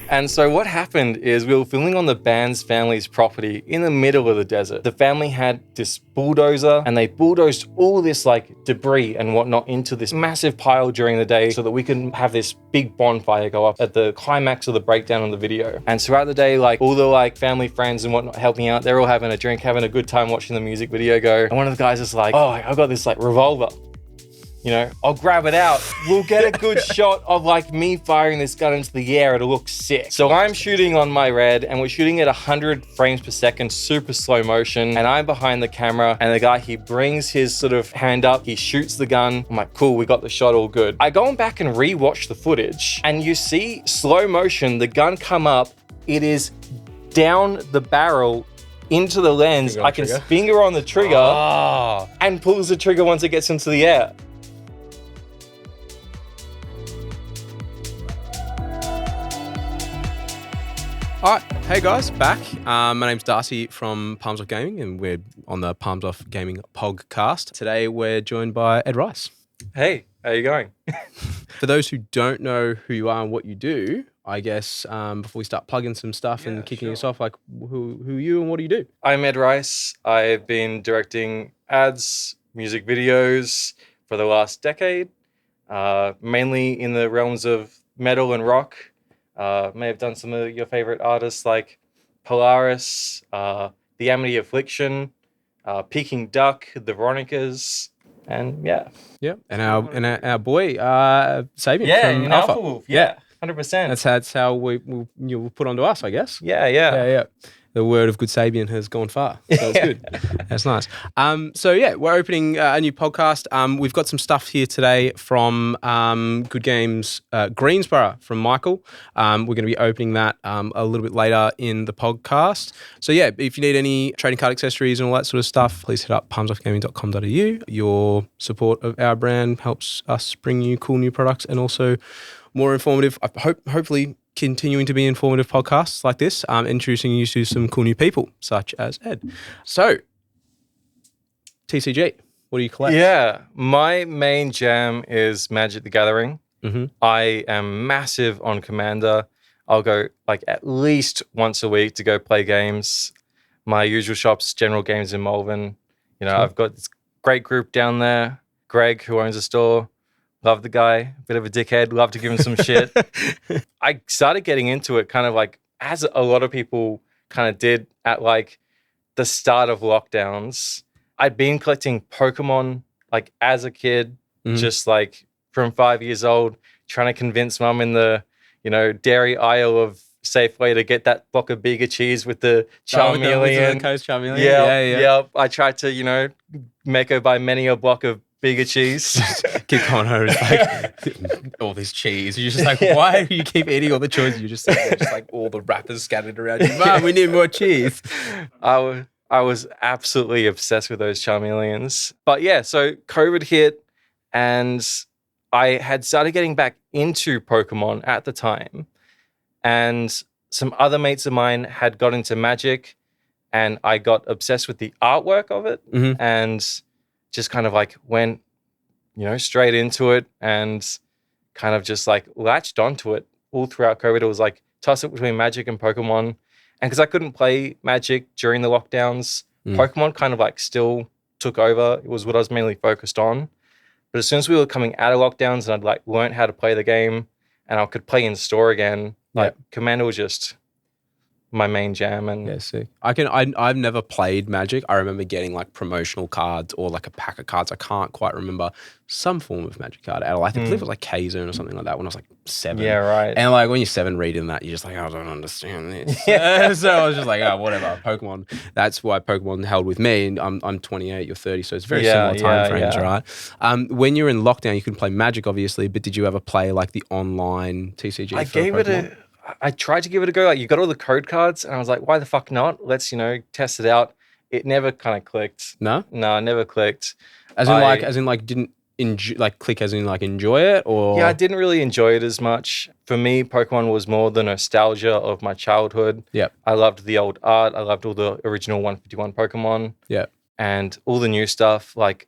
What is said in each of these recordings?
And so what happened is we were filming on the band's family's property in the middle of the desert. The family had this bulldozer and they bulldozed all this like debris and whatnot into this massive pile during the day so that we could have this big bonfire go up at the climax of the breakdown on the video. And throughout the day, like all the like family friends and whatnot helping out, they're all having a drink, having a good time watching the music video go. And one of the guys is like, oh, I got this like revolver. You know, I'll grab it out. We'll get a good shot of like me firing this gun into the air. It'll look sick. So I'm shooting on my red and we're shooting at 100 frames per second, super slow motion. And I'm behind the camera and the guy, he brings his sort of hand up, he shoots the gun. I'm like, cool, we got the shot all good. I go back and rewatch the footage and you see slow motion, the gun come up, it is down the barrel into the lens. I can finger on the trigger and pulls the trigger once it gets into the air. All right, hey guys, back. My name's Darcy from Palms Off Gaming, and we're on the Palms Off Gaming podcast. Today, we're joined by Ed Reiss. Hey, how you going? For those who don't know who you are and what you do, I guess before we start plugging some stuff and kicking us off, like who are you and what do you do? I'm Ed Reiss. I've been directing ads, music videos for the last decade, mainly in the realms of metal and rock. May have done some of your favorite artists like Polaris, the Amity Affliction, Peking Duk, the Veronicas, and yeah. Yeah, and our boy Sabian from Alpha Wolf. Yeah, 100%. That's how you were put onto us, I guess. Yeah. The word of good Sabian has gone far. So it's good. That's nice. So yeah, we're opening a new podcast. We've got some stuff here today from Good Games Greensboro from Michael. We're going to be opening that a little bit later in the podcast. So yeah, if you need any trading card accessories and all that sort of stuff, please hit up palmsoffgaming.com.au. Your support of our brand helps us bring you cool new products and also more informative, hopefully continuing to be informative podcasts like this, introducing you to some cool new people, such as Ed. So, TCG, what do you collect? Yeah, my main jam is Magic the Gathering. Mm-hmm. I am massive on Commander. I'll go like at least once a week to go play games. My usual shop's General Games in Malvern. You know, Cool. I've got this great group down there. Greg, who owns a store. Love the guy, bit of a dickhead, love to give him some shit. I started getting into it kind of like as a lot of people kind of did at like the start of lockdowns. I'd been collecting Pokemon like as a kid, just like from 5 years old, trying to convince mum in the, you know, dairy aisle of Safeway to get that block of bigger cheese with the Charmeleon. With the Coast Charmeleon. Yeah. I tried to, you know, make her buy many a block of bigger cheese. Keep going home. It's like all this cheese. You're just like, why do you keep eating all the cheese? You just like all the wrappers scattered around you. Mom, we need more cheese. I was absolutely obsessed with those Charmeleons. But yeah, so COVID hit and I had started getting back into Pokemon at the time. And some other mates of mine had got into Magic and I got obsessed with the artwork of it and just kind of like went, you know, straight into it and kind of just like latched onto it all throughout COVID. It was like toss it between Magic and Pokemon. And because I couldn't play Magic during the lockdowns, Pokemon kind of like still took over. It was what I was mainly focused on. But as soon as we were coming out of lockdowns and I'd like learned how to play the game and I could play in store again, like Commander was just my main jam. And yeah, sick. I've never played Magic. I remember getting like promotional cards or like a pack of cards. I can't quite remember some form of Magic card. I believe it was like K-Zone or something like that when I was like 7. Yeah, right. And like when you're 7 reading that, you're just like, I don't understand this. So I was just like, oh, whatever. Pokemon. That's why Pokemon held with me. And I'm 28, you're 30, so it's very similar time frames, right? When you're in lockdown, you couldn't play Magic, obviously, but did you ever play like the online TCG? I tried to give it a go. Like, you got all the code cards, and I was like, why the fuck not? Let's, you know, test it out. It never kind of clicked. No, it never clicked. Didn't enjoy, like click as in like enjoy it, or yeah, I didn't really enjoy it as much. For me, Pokemon was more the nostalgia of my childhood. Yeah, I loved the old art. I loved all the original 151 Pokemon. Yeah, and all the new stuff. Like,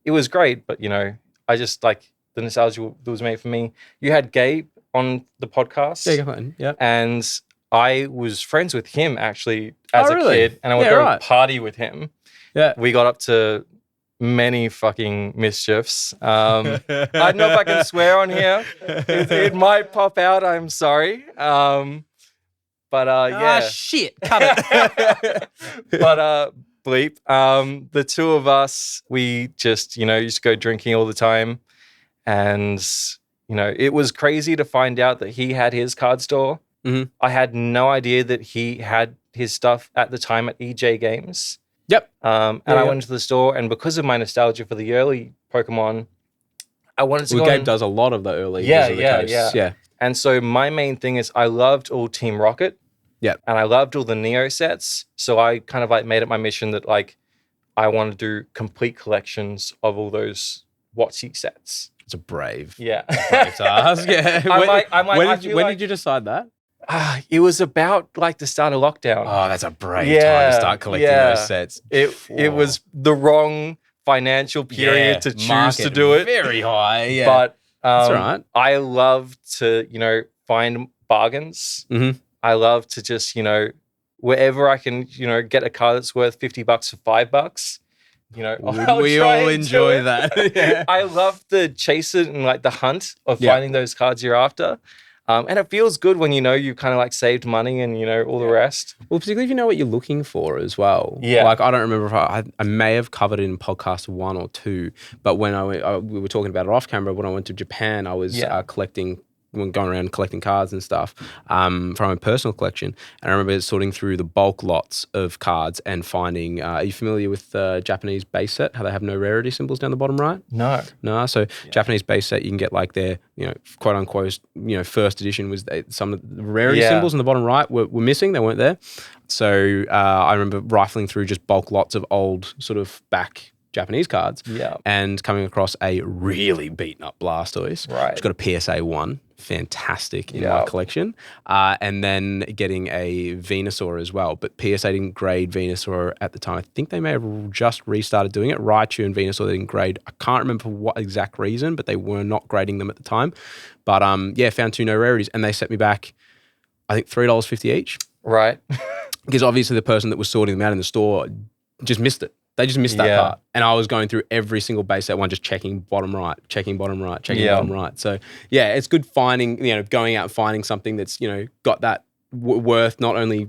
it was great, but you know, I just like the nostalgia that was made for me. You had Gabe on the podcast. Yeah, go on. Yeah. And I was friends with him actually as a really? kid, and I would go party with him. Yeah. We got up to many fucking mischiefs. I don't know if I can swear on here. It might pop out. I'm sorry. Yeah. Shit. Cut it. But bleep. The two of us, we just, used to go drinking all the time. And, it was crazy to find out that he had his card store. Mm-hmm. I had no idea that he had his stuff at the time at EJ Games. Yep. And I went to the store, and because of my nostalgia for the early Pokemon, I wanted to go. Gabe does a lot of the early. Yeah. And so my main thing is I loved all Team Rocket. Yeah. And I loved all the Neo sets. So I kind of like made it my mission that like I want to do complete collections of all those WotC sets. It's a brave. Yeah. Brave to ask. Yeah. When did you decide that? It was about like the start of lockdown. Oh, that's a brave time to start collecting those sets. It was the wrong financial period to choose to do it. Very high, yeah. But that's all right. I love to, find bargains. Mm-hmm. I love to just, wherever I can, get a card that's worth $50 for $5. We all enjoy that. Yeah. I love the chase it and like the hunt of finding those cards you're after. And it feels good when you've kind of like saved money and all the rest. Well, particularly if you know what you're looking for as well. Yeah. Like I don't remember if I may have covered it in podcast 1 or 2, but when we were talking about it off camera, when I went to Japan, I was going around collecting cards and stuff from my personal collection. And I remember sorting through the bulk lots of cards and finding, are you familiar with Japanese base set, how they have no rarity symbols down the bottom right? No. So Japanese base set, you can get like their, quote unquote, first edition was some of the rarity symbols in the bottom right were missing. They weren't there. So I remember rifling through just bulk lots of old sort of back Japanese cards and coming across a really beaten up Blastoise. Right. It's got a PSA 1. Fantastic in my collection. And then getting a Venusaur as well. But PSA didn't grade Venusaur at the time. I think they may have just restarted doing it. Raichu and Venusaur they didn't grade. I can't remember for what exact reason, but they were not grading them at the time. But found 2 no rarities and they set me back, I think $3.50 each. Right. Because obviously the person that was sorting them out in the store just missed it. They just missed that part. And I was going through every single base set one, just checking bottom right. So, it's good finding, going out and finding something that's, got that worth not only,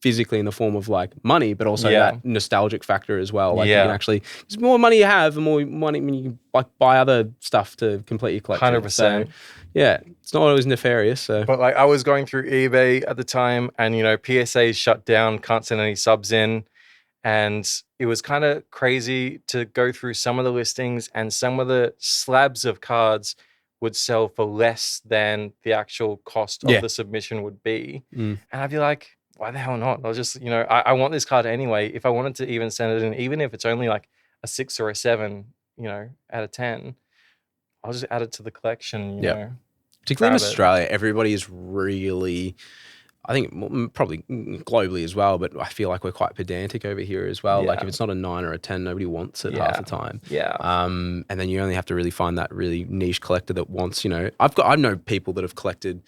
physically in the form of like money, but also that nostalgic factor as well. Like you can actually, the more money you have, the more money you can like buy other stuff to complete your collection. 100%. So, it's not always nefarious. So, but like I was going through eBay at the time and, PSA shut down, can't send any subs in. And it was kind of crazy to go through some of the listings and some of the slabs of cards would sell for less than the actual cost of the submission would be. And I'd be like, why the hell not? I'll just, I want this card anyway. If I wanted to even send it in, even if it's only like a 6 or a 7, out of 10, I'll just add it to the collection, Particularly in Australia, everybody is really... I think probably globally as well, but I feel like we're quite pedantic over here as well. Like if it's not a 9 or a 10, nobody wants it half the time. And then you only have to really find that really niche collector that wants, I know people that have collected,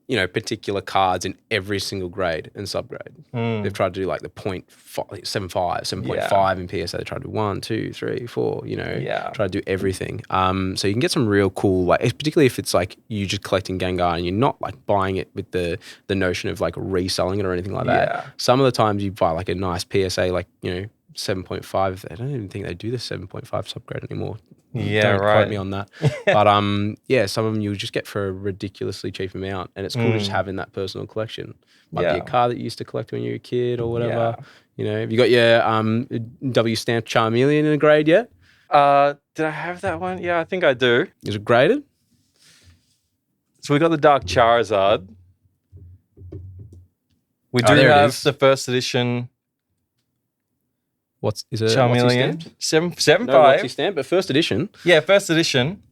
particular cards in every single grade and subgrade. They've tried to do like the 0.75, 7.5 in PSA. They try to do 1, 2, 3, 4, try to do everything. So you can get some real cool, like, particularly if it's like you just collecting Gengar and you're not like buying it with the notion of like reselling it or anything like that. Some of the times you buy like a nice PSA, like, 7.5. I don't even think they do the 7.5 subgrade anymore. Don't quote me on that. But some of them you just get for a ridiculously cheap amount, and it's cool just having that personal collection. Might be a car that you used to collect when you were a kid or whatever. Have you got your W stamped Charmeleon in a grade yet? Did I have that one? Yeah, I think I do. Is it graded? So we got the Dark Charizard. We do have the first edition. Is it Charmeleon? 7.5. No WotC stamp, but first edition. Yeah, first edition.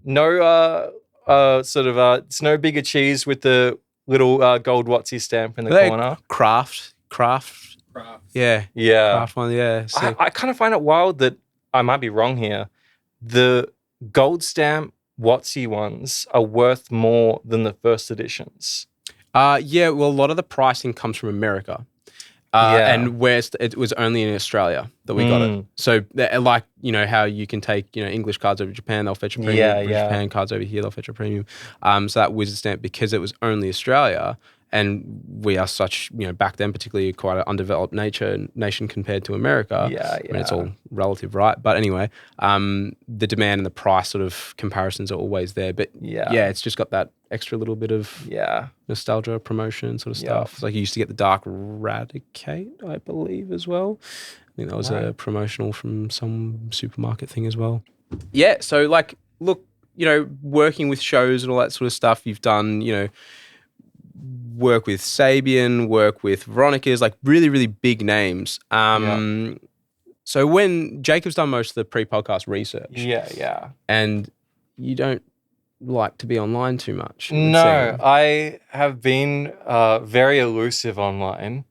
No, it's no bigger cheese with the little gold WotC stamp in the corner. Craft. Yeah. Craft one, I kind of find it wild that I might be wrong here. The gold stamp WotC ones are worth more than the first editions. Yeah, well, a lot of the pricing comes from America. And where it was only in Australia that we got it. So, like, you know, how you can take, you know, English cards over Japan, they'll fetch a premium. British Japan cards over here, they'll fetch a premium. So that Wizard stamp, because it was only Australia, and we are such, you know, back then particularly quite an undeveloped nation compared to America. I mean, it's all relative, right? But anyway, the demand and the price sort of comparisons are always there. But yeah, it's just got that extra little bit of nostalgia, promotion sort of stuff. It's like you used to get the Dark Radicate, I believe, as well. I think that was a promotional from some supermarket thing as well. Yeah, so like, look, you know, working with shows and all that sort of stuff, you've done, you know, work with Sabian, work with Veronicas, like really, really big names. So when Jacob's done most of the pre-podcast research. And you don't like to be online too much. No, I have been very elusive online.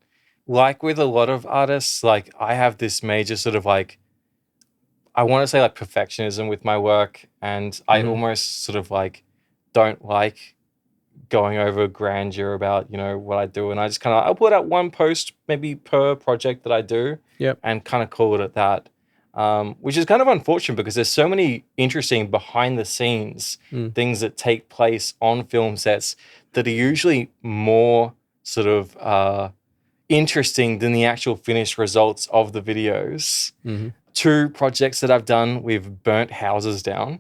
Like with a lot of artists, like I have this major sort of like, I want to say like perfectionism with my work, and I almost sort of like don't like going over grandeur about, you know, what I do. And I just kind of, I'll put out one post maybe per project that I do and kind of call it at that. Which is kind of unfortunate because there's so many interesting behind the scenes things that take place on film sets that are usually more sort of interesting than the actual finished results of the videos. 2 projects that I've done, we've burnt houses down.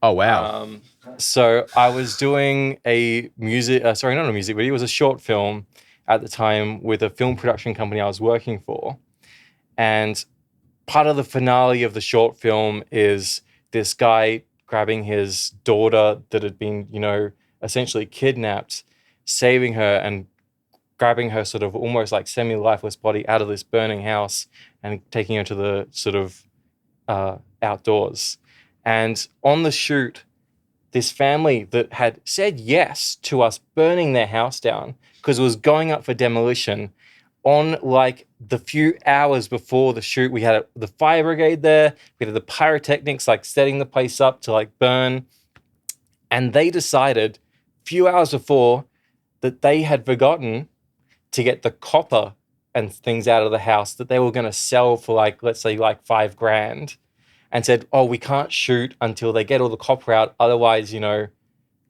Oh, wow. So I was doing a music, sorry, not a music video, it was a short film at the time with a film production company I was working for. And part of the finale of the short film is this guy grabbing his daughter that had been, you know, essentially kidnapped, saving her and grabbing her sort of almost like semi-lifeless body out of this burning house and taking her to the sort of outdoors. And on the shoot, this family that had said yes to us burning their house down because it was going up for demolition, on like the few hours before the shoot, we had the fire brigade there, we had the pyrotechnics like setting the place up to like burn. And they decided a few hours before that they had forgotten to get the copper and things out of the house that they were going to sell for like, let's say like $5,000, and said, oh, we can't shoot until they get all the copper out. Otherwise, you know,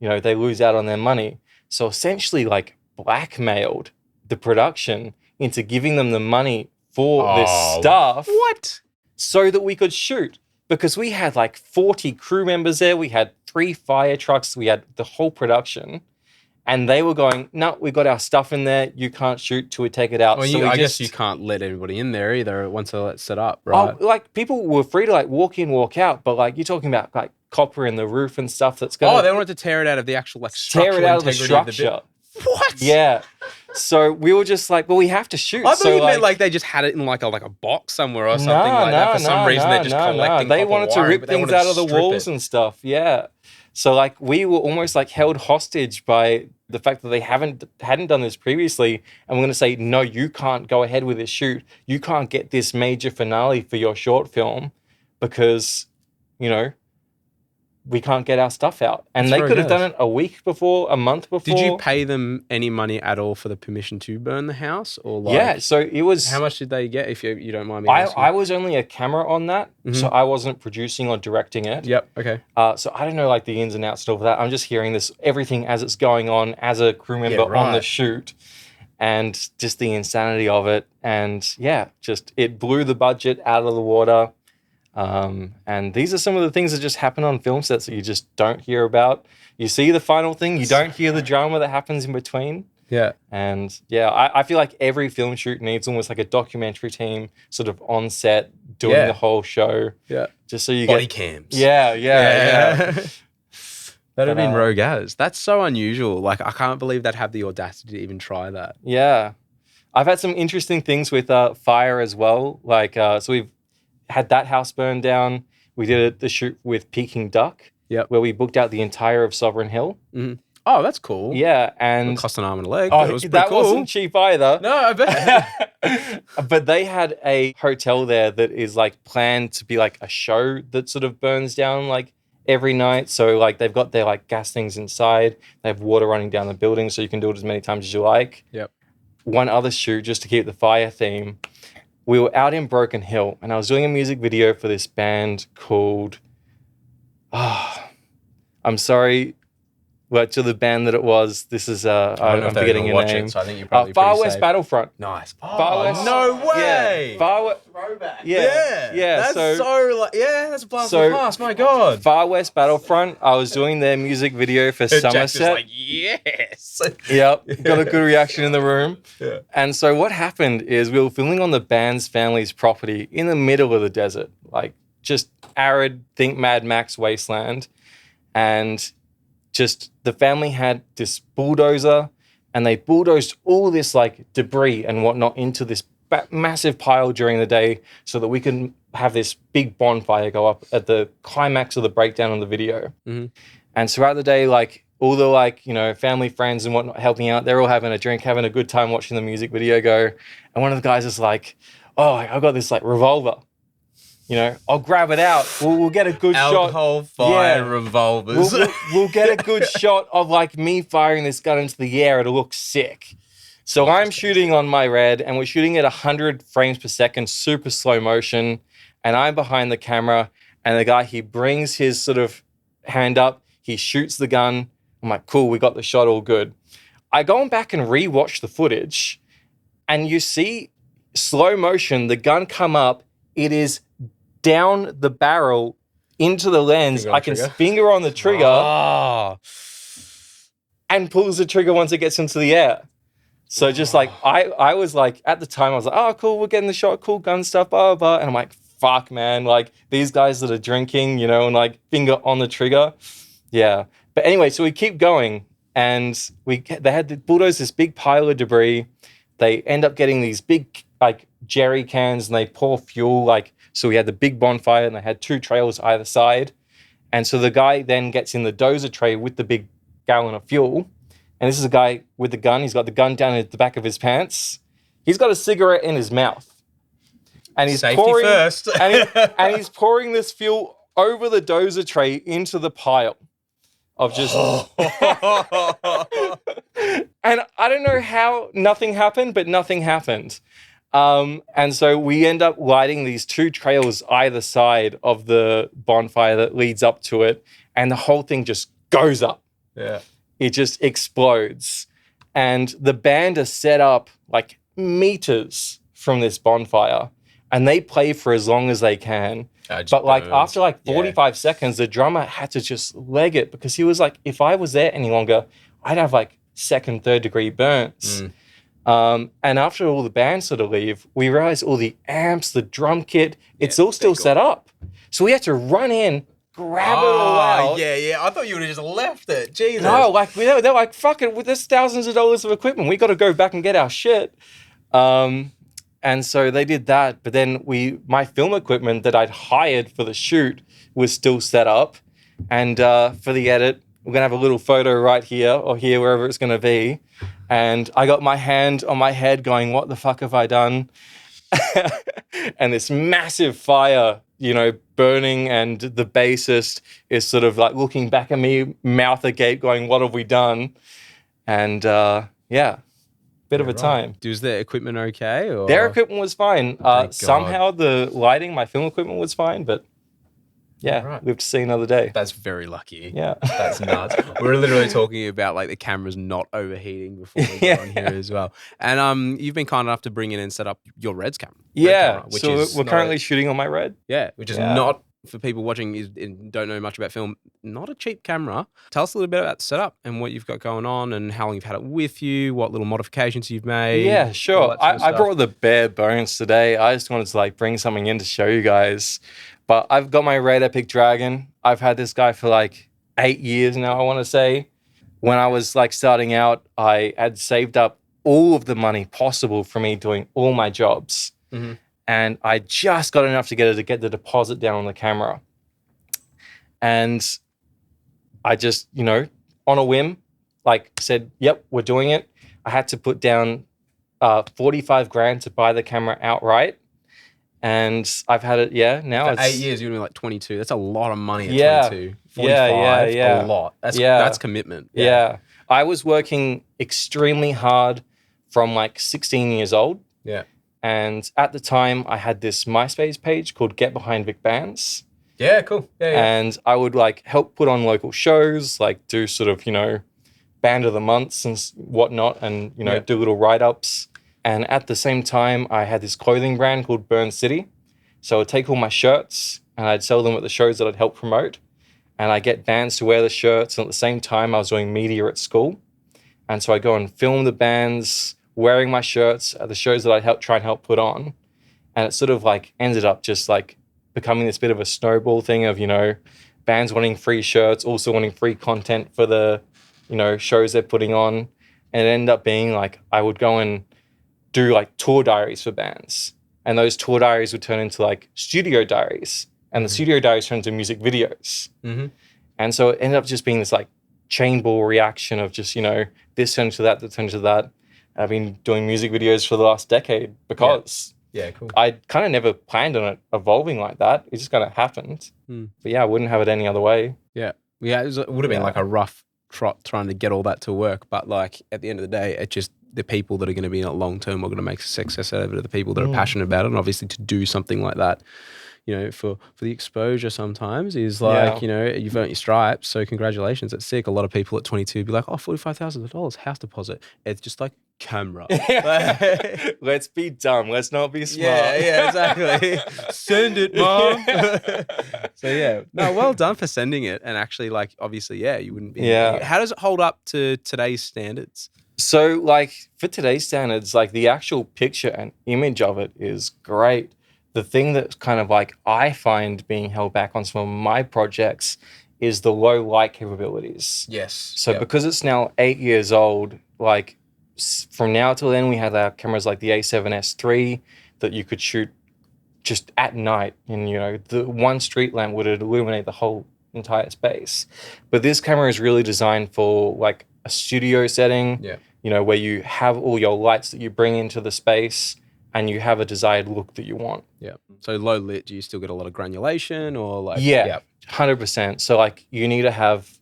they lose out on their money. So essentially like blackmailed the production into giving them the money for this stuff. What? So that we could shoot. Because we had like 40 crew members there. We had 3 fire trucks. We had the whole production. And they were going, no, we got our stuff in there. You can't shoot till we take it out. Well, so I guess you can't let everybody in there either once it's set up, right? Oh, like people were free to like walk in, walk out. But like you're talking about like copper in the roof and stuff that's going to... Oh, they wanted to tear it out of the actual like structural tear it out of the integrity structure. What? Yeah. So we were just like, well, we have to shoot. I thought you meant like they just had it in like a box somewhere or something like that. For some reason, they're just collecting. They wanted to rip things out of the walls and stuff. Yeah. So like we were almost like held hostage by the fact that they hadn't done this previously, and we're going to say, no, you can't go ahead with this shoot. You can't get this major finale for your short film because, you know, we can't get our stuff out. And they could have done it a week before, a month before. Did you pay them any money at all for the permission to burn the house? Or like, yeah, so it was... How much did they get, if you don't mind me asking? I was only a camera on that, so I wasn't producing or directing it. Yep, okay. So I don't know like the ins and outs of that. I'm just hearing this, everything as it's going on as a crew member on the shoot, and just the insanity of it. And yeah, just it blew the budget out of the water. And these are some of the things that just happen on film sets that you just don't hear about. You see the final thing, you don't hear the drama that happens in between. Yeah. And yeah, I feel like every film shoot needs almost like a documentary team sort of on set doing the whole show. Yeah. Just so you Body get... cams. Yeah. That'd have been rogue as. That's so unusual. Like, I can't believe they'd have the audacity to even try that. Yeah. I've had some interesting things with fire as well. Like, so we've had that house burned down. We did the shoot with Peking Duk, where we booked out the entire of Sovereign Hill. Mm-hmm. Oh, that's cool. Yeah, and it cost an arm and a leg. But it was that cool. Wasn't cheap either. No, I bet. But they had a hotel there that is like planned to be like a show that sort of burns down like every night. So like they've got their like gas things inside. They have water running down the building, so you can do it as many times as you like. Yep. One other shoot, just to keep the fire theme, we were out in Broken Hill, and I was doing a music video for this band called, I'm sorry, but to the band that it was, this is I'm forgetting your name. So I think you're probably Far pretty West safe. Battlefront. Nice. Far West. No way. Yeah. Far West. Throwback. Yeah. That's that's a blast from the past. My God. Far West Battlefront. I was doing their music video for Somerset. Like, yes. Yep. Got a good reaction in the room. Yeah. And so what happened is we were filming on the band's family's property in the middle of the desert, like just arid, think Mad Max wasteland, and just the family had this bulldozer, and they bulldozed all this like debris and whatnot into this massive pile during the day so that we could have this big bonfire go up at the climax of the breakdown on the video. Mm-hmm. And throughout the day, like all the like, family, friends and whatnot helping out, they're all having a drink, having a good time watching the music video go. And one of the guys is like, oh, I got this like revolver. I'll grab it out. We'll get a good shot. Alcohol, fire, revolvers. We'll get a good shot of like me firing this gun into the air. It'll look sick. So I'm shooting on my red, and we're shooting at 100 frames per second, super slow motion. And I'm behind the camera, and the guy, he brings his sort of hand up. He shoots the gun. I'm like, cool, we got the shot all good. I go back and rewatch the footage, and you see slow motion, the gun come up. It is down the barrel into the lens. I can finger on the trigger and pulls the trigger once it gets into the air. So just like, I was like, at the time I was like, oh, cool, we're getting the shot, cool gun stuff, blah, blah, blah. And I'm like, fuck, man, like these guys that are drinking, and like finger on the trigger. Yeah. But anyway, so we keep going, and they had to bulldoze this big pile of debris. They end up getting these big like jerry cans, and they pour fuel, like, so we had the big bonfire, and they had 2 trails either side. And so the guy then gets in the dozer tray with the big gallon of fuel. And this is a guy with the gun. He's got the gun down at the back of his pants. He's got a cigarette in his mouth. And he's pouring first. and he's pouring this fuel over the dozer tray into the pile of just... And I don't know how nothing happened, but nothing happened. And so we end up lighting these 2 trails either side of the bonfire that leads up to it, and the whole thing just goes up. Yeah. It just explodes. And the band are set up like meters from this bonfire, and they play for as long as they can. But like after like 45 seconds, the drummer had to just leg it, because he was like, if I was there any longer, I'd have like 2nd, 3rd degree burns. And after all the bands sort of leave, we realized all the amps, the drum kit, it's all still set up. So we had to run in, grab it all out. Yeah. I thought you would have just left it. Jesus. No, like they're like, fuck it, there's thousands of dollars of equipment. We got to go back and get our shit. And so they did that. But then my film equipment that I'd hired for the shoot was still set up. And for the edit, we're going to have a little photo right here or here, wherever it's going to be. And I got my hand on my head going, what the fuck have I done? And this massive fire, burning, and the bassist is sort of like looking back at me, mouth agape, going, what have we done? And bit of a time. Was their equipment okay? Or? Their equipment was fine. Somehow the lighting, my film equipment was fine, but live to see another day. That's very lucky. Yeah. That's nuts. We're literally talking about like the cameras not overheating before we go on here as well. And you've been kind enough to bring in and set up your Red's camera. We're currently shooting on my Red. Yeah, which is not, for people watching and don't know much about film, not a cheap camera. Tell us a little bit about the setup and what you've got going on and how long you've had it with you, what little modifications you've made. Yeah, sure. I brought the bare bones today. I just wanted to like bring something in to show you guys. But I've got my Red Epic Dragon. I've had this guy for like 8 years now, I want to say. When I was like starting out, I had saved up all of the money possible for me doing all my jobs. Mm-hmm. And I just got enough to get the deposit down on the camera. And I just, on a whim, like said, yep, we're doing it. I had to put down 45 grand to buy the camera outright. And I've had it, now for it's 8 years, you're doing like 22. That's a lot of money at 22. 45, yeah. a lot. Yeah. That's commitment. Yeah. I was working extremely hard from like 16 years old. Yeah. And at the time, I had this MySpace page called Get Behind Vic Bands. Yeah, cool. Yeah. And I would like help put on local shows, like do sort of, band of the months and whatnot, and, do little write-ups. And at the same time, I had this clothing brand called Burn City. So I'd take all my shirts and I'd sell them at the shows that I'd help promote. And I get bands to wear the shirts. And at the same time, I was doing media at school. And so I go and film the bands wearing my shirts at the shows that I'd try and help put on. And it sort of like ended up just like becoming this bit of a snowball thing of, bands wanting free shirts, also wanting free content for the, shows they're putting on. And it ended up being like, I would go and do like tour diaries for bands. And those tour diaries would turn into like studio diaries. And the studio diaries turned into music videos. Mm-hmm. And so it ended up just being this like chain ball reaction of just, this turned to that turned to that. I've been doing music videos for the last decade because cool. I kind of never planned on it evolving like that. It just kind of happened. But yeah, I wouldn't have it any other way. Yeah. Yeah, it would have been like a rough trot trying to get all that to work. But like at the end of the day, it just, the people that are going to be in it long term are going to make success out of it are the people that are passionate about it. And obviously to do something like that, for the exposure sometimes is like, you've earned your stripes. So congratulations. It's sick. A lot of people at 22 would be like, oh, $45,000 house deposit. It's just like camera. Let's be dumb. Let's not be smart. Yeah, exactly. Send it, mom. So yeah, no, well done for sending it. And actually like, obviously, you wouldn't be. Yeah. How does it hold up to today's standards? So like for today's standards, like the actual picture and image of it is great. The thing that's kind of like I find being held back on some of my projects is the low light capabilities. Yes. So because it's now 8 years old, like from now till then, we had our cameras like the A7S III that you could shoot just at night. And, the one street lamp would illuminate the whole entire space. But this camera is really designed for like a studio setting, where you have all your lights that you bring into the space and you have a desired look that you want. Yeah. So low lit, do you still get a lot of granulation or like? Yeah, 100%. So like you need to have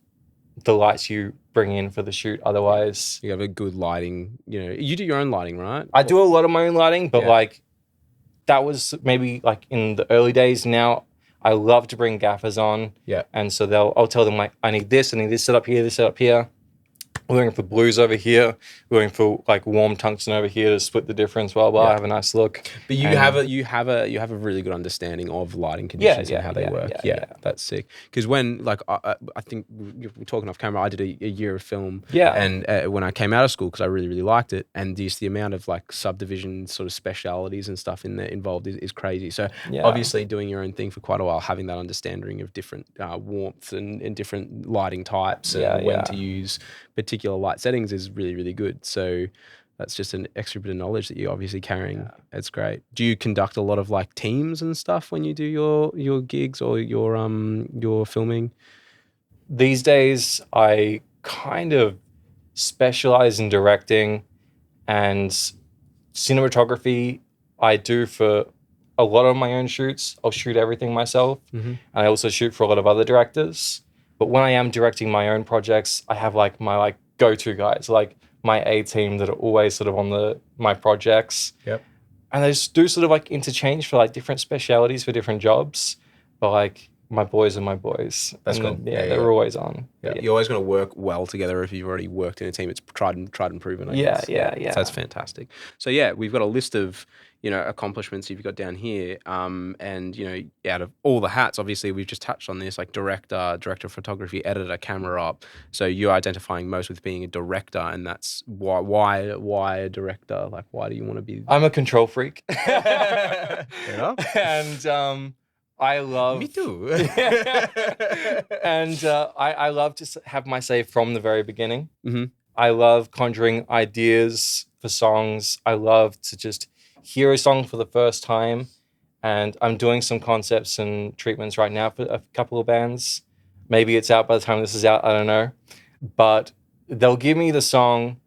the lights you bring in for the shoot. Otherwise, you have a good lighting, you do your own lighting, right? I do a lot of my own lighting, but like that was maybe like in the early days. Now I love to bring gaffers on. Yeah. And so I'll tell them like, I need this set up here, this set up here. We're looking for blues over here. We're looking for like warm tungsten over here to split the difference. Blah blah. Have a nice look. But you have a really good understanding of lighting conditions and how they work. Yeah, that's sick. Because when like I think we're talking off camera, I did a year of film. Yeah. And when I came out of school, because I really really liked it, and just the amount of like subdivision sort of specialities and stuff involved is crazy. So obviously doing your own thing for quite a while, having that understanding of different warmth and different lighting types and when to use particular light settings is really, really good. So that's just an extra bit of knowledge that you're obviously carrying. Yeah. It's great. Do you conduct a lot of like teams and stuff when you do your gigs or your filming? These days, I kind of specialize in directing, and cinematography I do for a lot of my own shoots. I'll shoot everything myself. And I also shoot for a lot of other directors. But when I am directing my own projects, I have like my like go-to guys, like my A team that are always sort of on my projects. Yep. And they just do sort of like interchange for like different specialities for different jobs. But like my boys are my boys. That's cool. They're always on. Yeah. You're always going to work well together if you've already worked in a team. It's tried and proven, I guess. Yeah. So that's fantastic. So yeah, we've got a list of, accomplishments you've got down here. And, out of all the hats, obviously we've just touched on this, like director of photography, editor, camera op. So you're identifying most with being a director, and that's why a director? Like, why do you want to be? I'm a control freak. Yeah. And, I love... Me too. And I love to have my say from the very beginning. Mm-hmm. I love conjuring ideas for songs. I love to just hear a song for the first time. And I'm doing some concepts and treatments right now for a couple of bands. Maybe it's out by the time this is out. I don't know. But they'll give me the song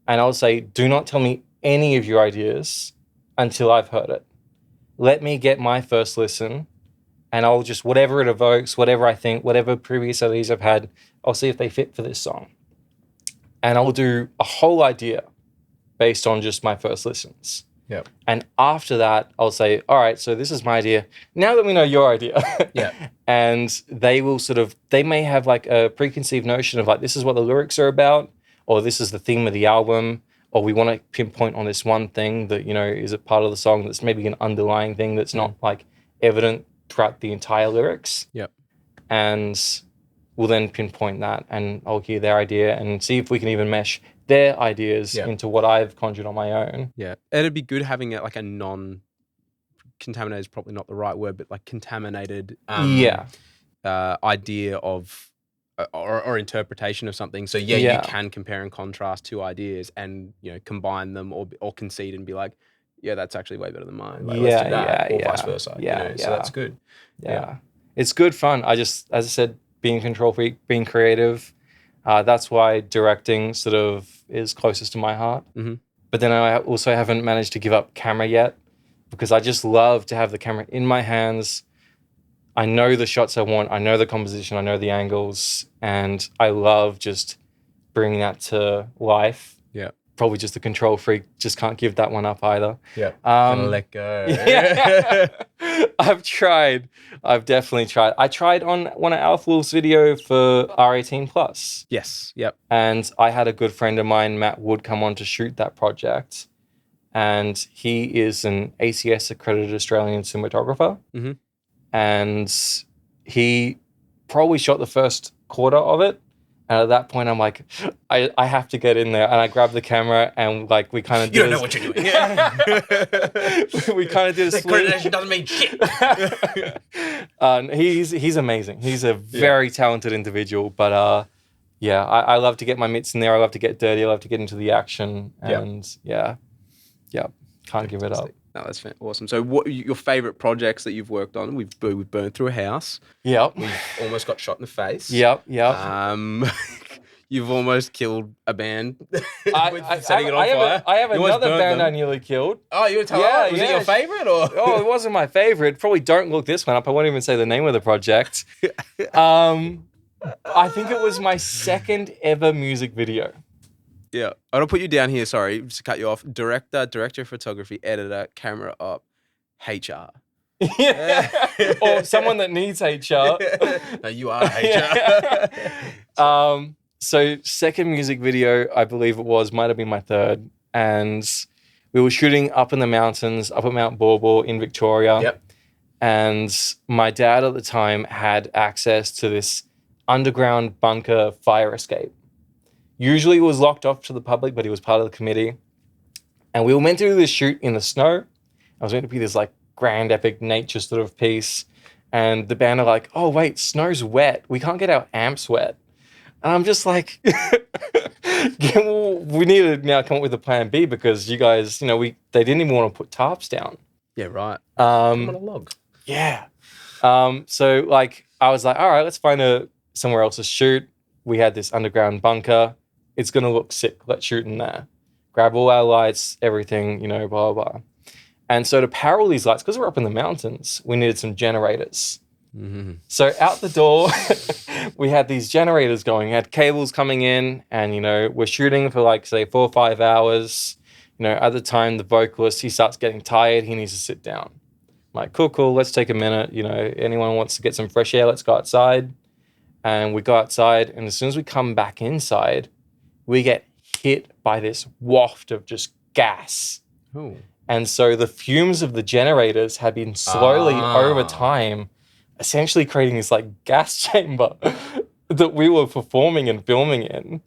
and I'll say, do not tell me any of your ideas until I've heard it. Let me get my first listen. and I'll just, whatever it evokes, whatever I think, whatever previous ideas I've had, I'll see if they fit for this song. And I'll do a whole idea based on just my first listens. Yep. And after that, I'll say, all right, so this is my idea. Now that we know your idea. Yeah. And they will they may have like a preconceived notion of like, this is what the lyrics are about, or this is the theme of the album, or we want to pinpoint on this one thing that, is a part of the song that's maybe an underlying thing that's not like evident throughout the entire lyrics. Yep. And we'll then pinpoint that, and I'll hear their idea and see if we can even mesh their ideas into what I've conjured on my own. Yeah. It'd be good having it like a contaminated is probably not the right word, but like contaminated idea of or interpretation of something. So you can compare and contrast two ideas and combine them or concede and be like, yeah, that's actually way better than mine. Like, let's do that, or vice versa. So that's good. Yeah. It's good fun. As I said, being control freak, being creative. That's why directing sort of is closest to my heart. Mm-hmm. But then I also haven't managed to give up camera yet, because I just love to have the camera in my hands. I know the shots I want. I know the composition. I know the angles. And I love just bringing that to life. Yeah. Probably just the control freak. Just can't give that one up either. Yeah. Gonna let go. Yeah. I've tried. I've definitely tried. I tried on one of Alpha Wolf's video for R18+. Yes. Yep. And I had a good friend of mine, Matt Wood, come on to shoot that project. And he is an ACS accredited Australian cinematographer. Mm-hmm. And he probably shot the first quarter of it. And at that point, I'm like, I have to get in there. And I grabbed the camera and like we kind of did. You don't know what you're doing. We kind of did a split. Accreditation doesn't mean shit. He's amazing. He's a very talented individual. But I love to get my mitts in there. I love to get dirty. I love to get into the action. And can't give it up. No, that's awesome. So what your favorite projects that you've worked on? We've burned through a house. Yep. We've almost got shot in the face. Yep. You've almost killed a band setting it on fire. I have another band I nearly killed. Oh, you were telling me? Was it your favorite? Or? Oh, it wasn't my favorite. Probably don't look this one up. I won't even say the name of the project. I think it was my second ever music video. Yeah. I'm going to put you down here, sorry, just to cut you off. Director of photography, editor, camera up, HR. Or someone that needs HR. No, you are HR. So second music video, I believe it was, might have been my third. And we were shooting up in the mountains, up at Mount Borbor in Victoria. Yep. And my dad at the time had access to this underground bunker fire escape. Usually it was locked off to the public, but he was part of the committee. And we were meant to do this shoot in the snow. It was meant to be this like grand epic nature sort of piece. And the band are like, oh wait, snow's wet. We can't get our amps wet. And I'm just like, we need to now come up with a plan B, because you guys, they didn't even want to put tarps down. Yeah, right. I'm on a log. Yeah. So like, I was like, all right, let's find somewhere else to shoot. We had this underground bunker. It's going to look sick. Let's shoot in there. Grab all our lights, everything, blah, blah, blah. And so to power all these lights, because we're up in the mountains, we needed some generators. Mm-hmm. So out the door, we had these generators going. We had cables coming in, and, we're shooting for like, say, 4 or 5 hours. At the time, the vocalist, he starts getting tired. He needs to sit down. I'm like, cool. Let's take a minute. Anyone wants to get some fresh air, let's go outside. And we go outside, and as soon as we come back inside, we get hit by this waft of just gas. Ooh. And so the fumes of the generators had been slowly over time essentially creating this like gas chamber that we were performing and filming in.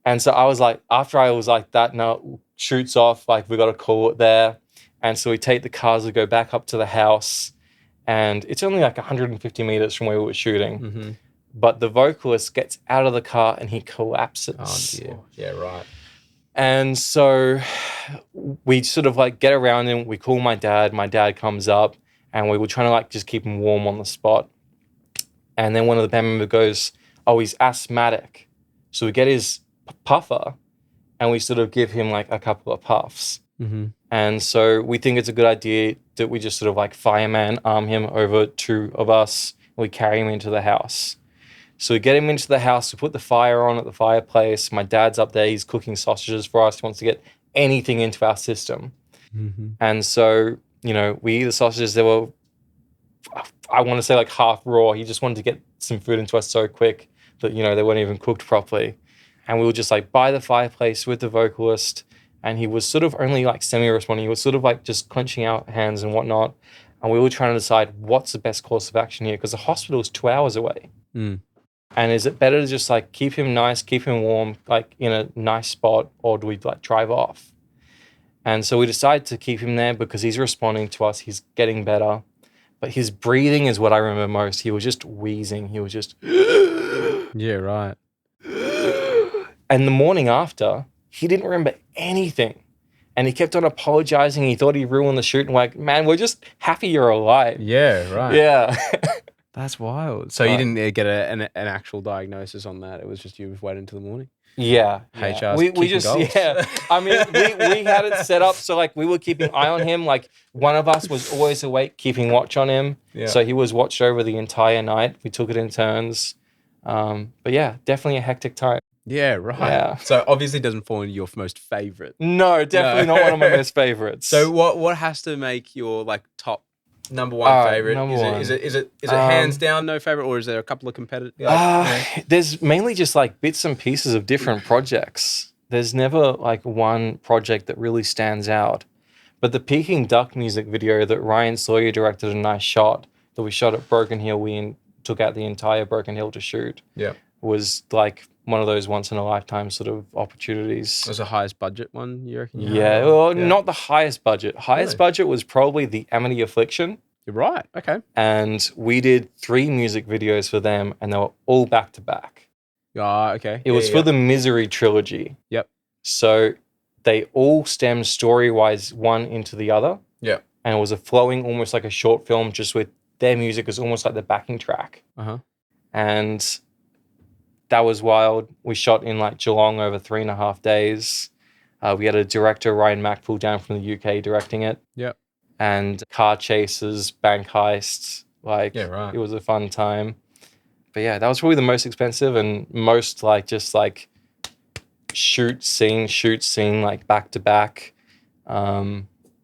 And so I was like, after I was like, that note shoots off, like we got to call it there. And so we take the cars and go back up to the house, and it's only like 150 meters from where we were shooting. Mm-hmm. But the vocalist gets out of the car and he collapses. Oh, dear. Yeah, right. And so we sort of like get around him. We call my dad. My dad comes up, and we were trying to like just keep him warm on the spot. And then one of the band members goes, oh, he's asthmatic. So we get his puffer and we sort of give him like a couple of puffs. Mm-hmm. And so we think it's a good idea that we just sort of like fireman arm him over 2 of us. We carry him into the house. So we get him into the house, we put the fire on at the fireplace. My dad's up there, he's cooking sausages for us. He wants to get anything into our system. Mm-hmm. And so, you know, we eat the sausages. They were, I want to say like half raw. He just wanted to get some food into us so quick that, you know, they weren't even cooked properly. And we were just like by the fireplace with the vocalist. And he was sort of only like semi-responding. He was sort of like just clenching out hands and whatnot. And we were trying to decide what's the best course of action here because the hospital is 2 hours away. Mm. And is it better to just like keep him nice, keep him warm, like in a nice spot, or do we like drive off? And so we decided to keep him there because he's responding to us. He's getting better. But his breathing is what I remember most. He was just wheezing. He was just... Yeah, right. And the morning after, he didn't remember anything. And he kept on apologizing. He thought he ruined the shoot. And we're like, man, we're just happy you're alive. Yeah, right. Yeah. That's wild. So you didn't get an actual diagnosis on that. It was just you was waiting until the morning. Yeah. HR's We just, goals. yeah. I mean, we had it set up so like we were keeping eye on him. Like one of us was always awake, keeping watch on him. Yeah. So he was watched over the entire night. We took it in turns. But yeah, definitely a hectic time. Yeah, right. Yeah. So obviously it doesn't fall into your most favorite. No, definitely not one of my most favorites. So what has to make your like top number one favorite? Is it hands down no favorite, or is there a couple of competitors? There's mainly just like bits and pieces of different projects. There's never like one project that really stands out. But the Peking Duk music video that Ryan Sawyer directed a nice shot that we shot at Broken Hill, we took out the entire Broken Hill to shoot. Yeah. Was like one of those once in a lifetime sort of opportunities. Was the highest budget one, you reckon? Yeah, well, not the highest budget. Highest budget was probably the Amity Affliction. You're right. Okay. And we did 3 music videos for them, and they were all back to back. Okay. It was for the Misery trilogy. Yep. So they all stemmed story-wise one into the other. Yep. And it was a flowing, almost like a short film, just with their music as almost like the backing track. Uh-huh. And that was wild. We shot in like Geelong over 3.5 days. We had a director, Ryan Mackpool, down from the UK directing it. Yep. And car chases, bank heists. Like, It was a fun time. But yeah, that was probably the most expensive and most like just like shoot scene, like back to back.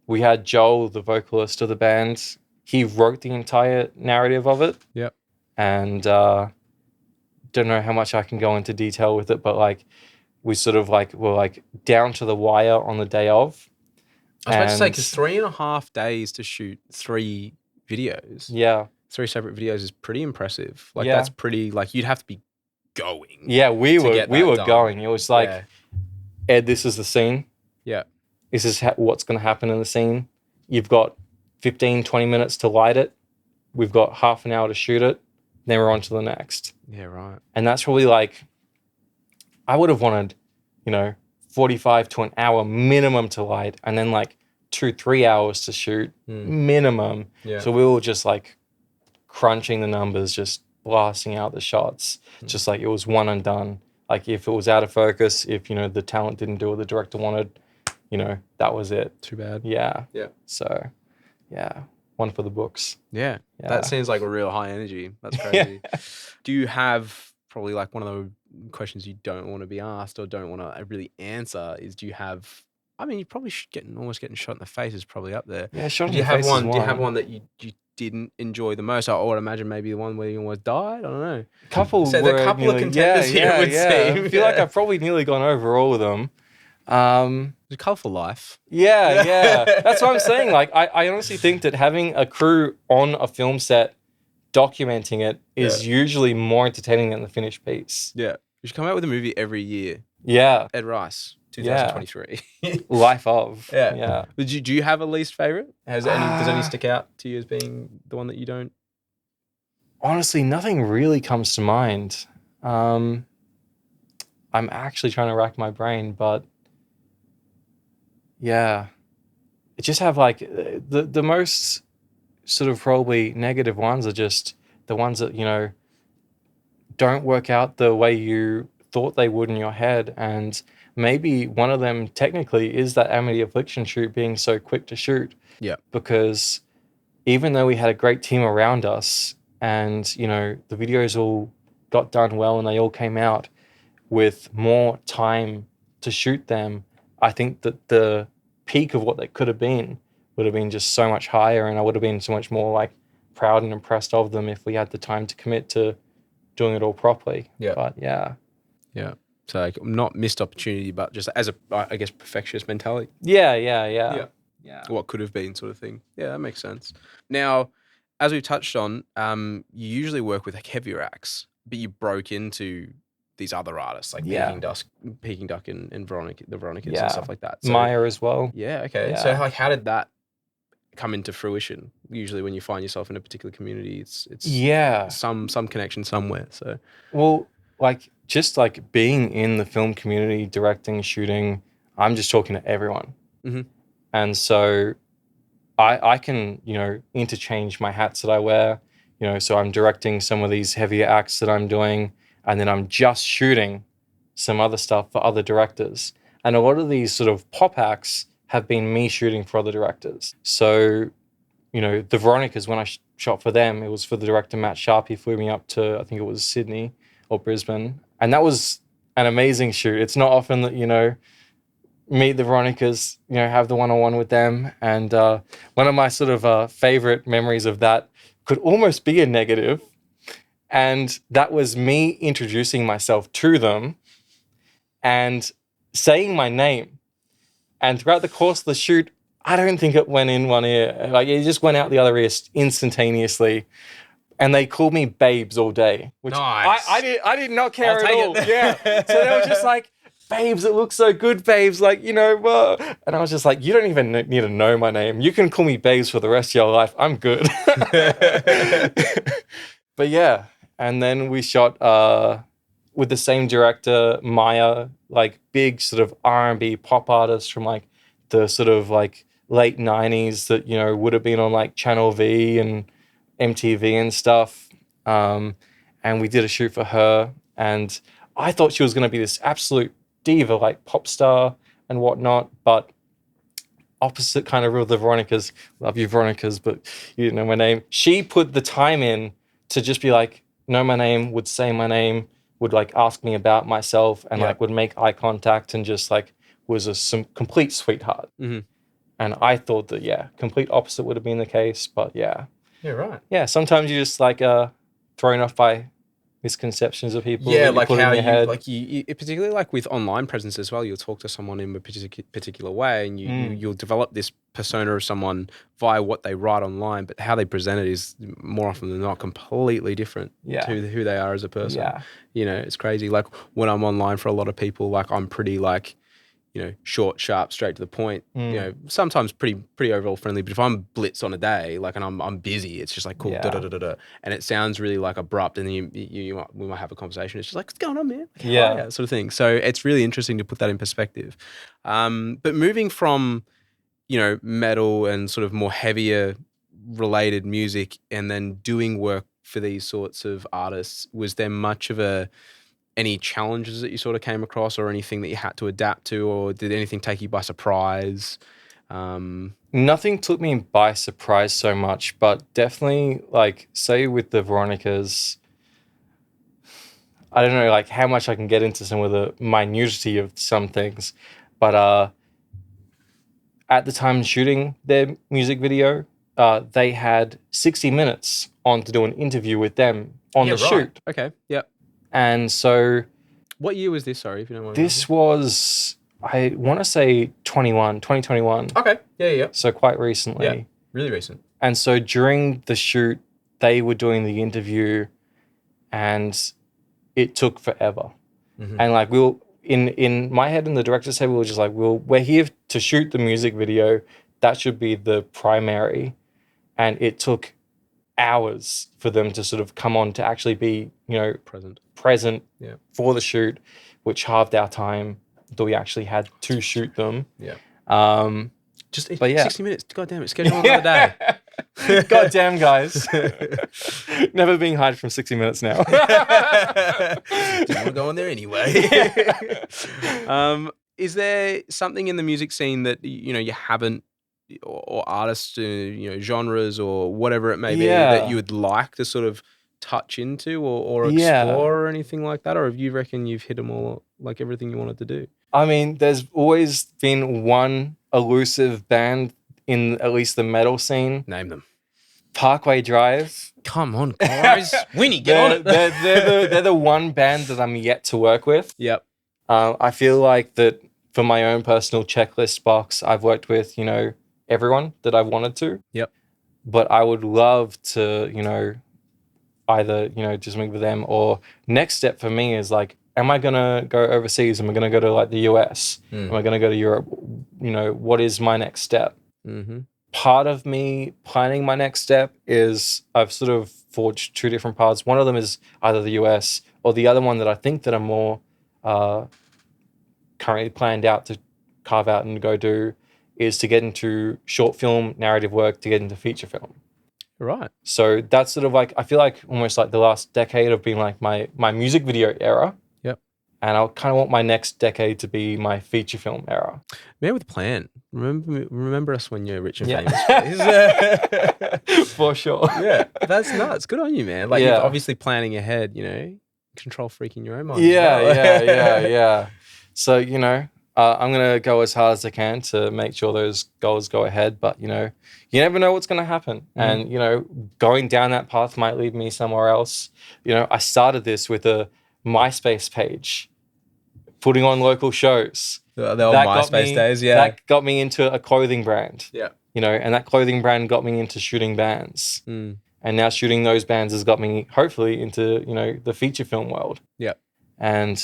We had Joel, the vocalist of the band. He wrote the entire narrative of it. Yep. And don't know how much I can go into detail with it, but like we sort of like were like down to the wire on the day of. I was about to say, because 3.5 days to shoot 3 videos. Yeah. 3 separate videos is pretty impressive. Like that's pretty, like you'd have to be going. Yeah, we were done. going. It was like, Ed, this is the scene. Yeah. This is what's going to happen in the scene. You've got 15, 20 minutes to light it. We've got half an hour to shoot it. Then we're on to the next. Yeah, right. And that's probably like, I would have wanted, 45 to an hour minimum to light, and then like 2-3 hours to shoot minimum. Yeah. So we were just like crunching the numbers, just blasting out the shots, just like it was one and done. Like if it was out of focus, if, the talent didn't do what the director wanted, that was it. Too bad. Yeah. Yeah. So, yeah, one for the books. Yeah. That seems like a real high energy. That's crazy. Do you have probably like one of the questions you don't want to be asked or don't want to really answer is, do you have, I mean, you probably almost getting shot in the face is probably up there. Yeah, shot in do you the have face one? is Do you have one that you didn't enjoy the most? I would imagine maybe the one where you almost died. I don't know. There are a couple of contenders here. It would seem. I feel like I've probably nearly gone over all of them. It's a colourful life. Yeah. That's what I'm saying. Like, I honestly think that having a crew on a film set documenting it is usually more entertaining than the finished piece. Yeah. You should come out with a movie every year. Yeah. Ed Reiss, 2023. Life of. Yeah. Do you have a least favourite? Does any stick out to you as being the one that you don't? Honestly, nothing really comes to mind. I'm actually trying to rack my brain, but yeah. It just have like the most sort of probably negative ones are just the ones that, don't work out the way you thought they would in your head. And maybe one of them technically is that Amity Affliction shoot being so quick to shoot. Yeah. Because even though we had a great team around us and, you know, the videos all got done well and they all came out with more time to shoot them, I think that the peak of what they could have been would have been just so much higher, and I would have been so much more like proud and impressed of them if we had the time to commit to doing it all properly. Yeah. But yeah. Yeah. So like, not missed opportunity, but just as a, I guess, perfectionist mentality. Yeah. What could have been sort of thing. Yeah, that makes sense. Now, as we've touched on, you usually work with like heavier acts, but you broke into these other artists like Peking Duk and Veronica, the Veronicas and stuff like that. So, Maya as well. Yeah, okay. Yeah. So like, how did that come into fruition? Usually when you find yourself in a particular community, it's some connection somewhere. So well, like just like being in the film community, directing, shooting, I'm just talking to everyone. Mm-hmm. And so I can, you know, interchange my hats that I wear, you know, so I'm directing some of these heavier acts that I'm doing, and then I'm just shooting some other stuff for other directors. And a lot of these sort of pop acts have been me shooting for other directors. So, you know, the Veronicas, when I shot for them, it was for the director Matt Sharp. He flew me up to, I think it was Sydney or Brisbane. And that was an amazing shoot. It's not often that, you know, meet the Veronicas, you know, have the one-on-one with them. And one of my sort of favorite memories of that could almost be a negative. And that was me introducing myself to them and saying my name. And throughout the course of the shoot, I don't think it went in one ear. Like, it just went out the other ear instantaneously. And they called me Babes all day. Which nice. I did not care at all. Yeah. So they were just like, Babes, it looks so good, Babes. Like, you know, and I was just like, you don't even need to know my name. You can call me Babes for the rest of your life. I'm good. But yeah. And then we shot with the same director, Maya, like big sort of R&B pop artists from like the sort of like late 90s that, you know, would have been on like Channel V and MTV and stuff. And we did a shoot for her. And I thought she was going to be this absolute diva, like pop star and whatnot, but opposite kind of of the Veronicas. Love you, Veronicas, but you know my name. She put the time in to just be like, know my name, would say my name, would like ask me about myself, and like would make eye contact, and just like was some complete sweetheart. Mm-hmm. And I thought that complete opposite would have been the case, but yeah, right. Yeah, sometimes you just like thrown off by misconceptions of people. Yeah, like how you particularly like with online presence as well, you'll talk to someone in a particular way, and you'll develop this persona of someone via what they write online, but how they present it is more often than not completely different to who they are as a person. Yeah. You know, it's crazy. Like when I'm online for a lot of people, like I'm pretty like, you know, short, sharp, straight to the point. You know, sometimes pretty overall friendly. But if I'm blitz on a day, like, and I'm busy, it's just like cool, and it sounds really like abrupt. And then we might have a conversation. It's just like, what's going on, man? Like, sort of thing. So it's really interesting to put that in perspective. But moving from, you know, metal and sort of more heavier related music, and then doing work for these sorts of artists, was there much of any challenges that you sort of came across, or anything that you had to adapt to, or did anything take you by surprise? Nothing took me by surprise so much, but definitely, like, say with the Veronicas, I don't know, like, how much I can get into some of the minutiae of some things, but at the time shooting their music video, they had 60 minutes on to do an interview with them on the shoot. Okay, yep. And so... What year was this, sorry, if you don't mind? This was, I want to say 2021. Okay, yeah. So quite recently. Yeah, really recent. And so during the shoot, they were doing the interview, and it took forever. Mm-hmm. And like in my head and the director's head, we were just like, we're here to shoot the music video. That should be the primary. And it took hours for them to sort of come on to actually be, you know, present for the shoot, which halved our time that we actually had to shoot them. Yeah. Just 60 minutes. God damn it. Schedule another day. God damn, guys. Never being hide from 60 minutes now. Didn't want to go on there anyway. is there something in the music scene that you haven't, or artists, genres or whatever it may be that you would like to sort of touch into or explore or anything like that? Or have you reckon you've hit them all, like everything you wanted to do? I mean, there's always been one elusive band in at least the metal scene. Name them. Parkway Drive. Come on, guys. Winnie, get on it. They're the one band that I'm yet to work with. Yep. I feel like that for my own personal checklist box, I've worked with, everyone that I've wanted to. Yep. But I would love to, either, just meet with them, or next step for me is like, am I going to go overseas? Am I going to go to like the US? Am I going to go to Europe? What is my next step? Mm-hmm. Part of me planning my next step is I've sort of forged two different paths. One of them is either the US, or the other one that I think that I'm more currently planned out to carve out and go do is to get into short film narrative work, to get into feature film. Right. So that's sort of like, I feel like almost like the last decade of being like my music video era. Yep. And I kind of want my next decade to be my feature film era. Man with a plan. Remember us when you're rich and famous, please. For sure. Yeah. That's nuts. Good on you, man. Like you're obviously planning ahead, control freak in your own mind. Yeah. So, I'm going to go as hard as I can to make sure those goals go ahead. But, you never know what's going to happen. Mm-hmm. And, going down that path might lead me somewhere else. I started this with a MySpace page, putting on local shows. The old MySpace days, yeah. That got me into a clothing brand. Yeah. And that clothing brand got me into shooting bands. Mm. And now shooting those bands has got me, hopefully, into, the feature film world. Yeah. And,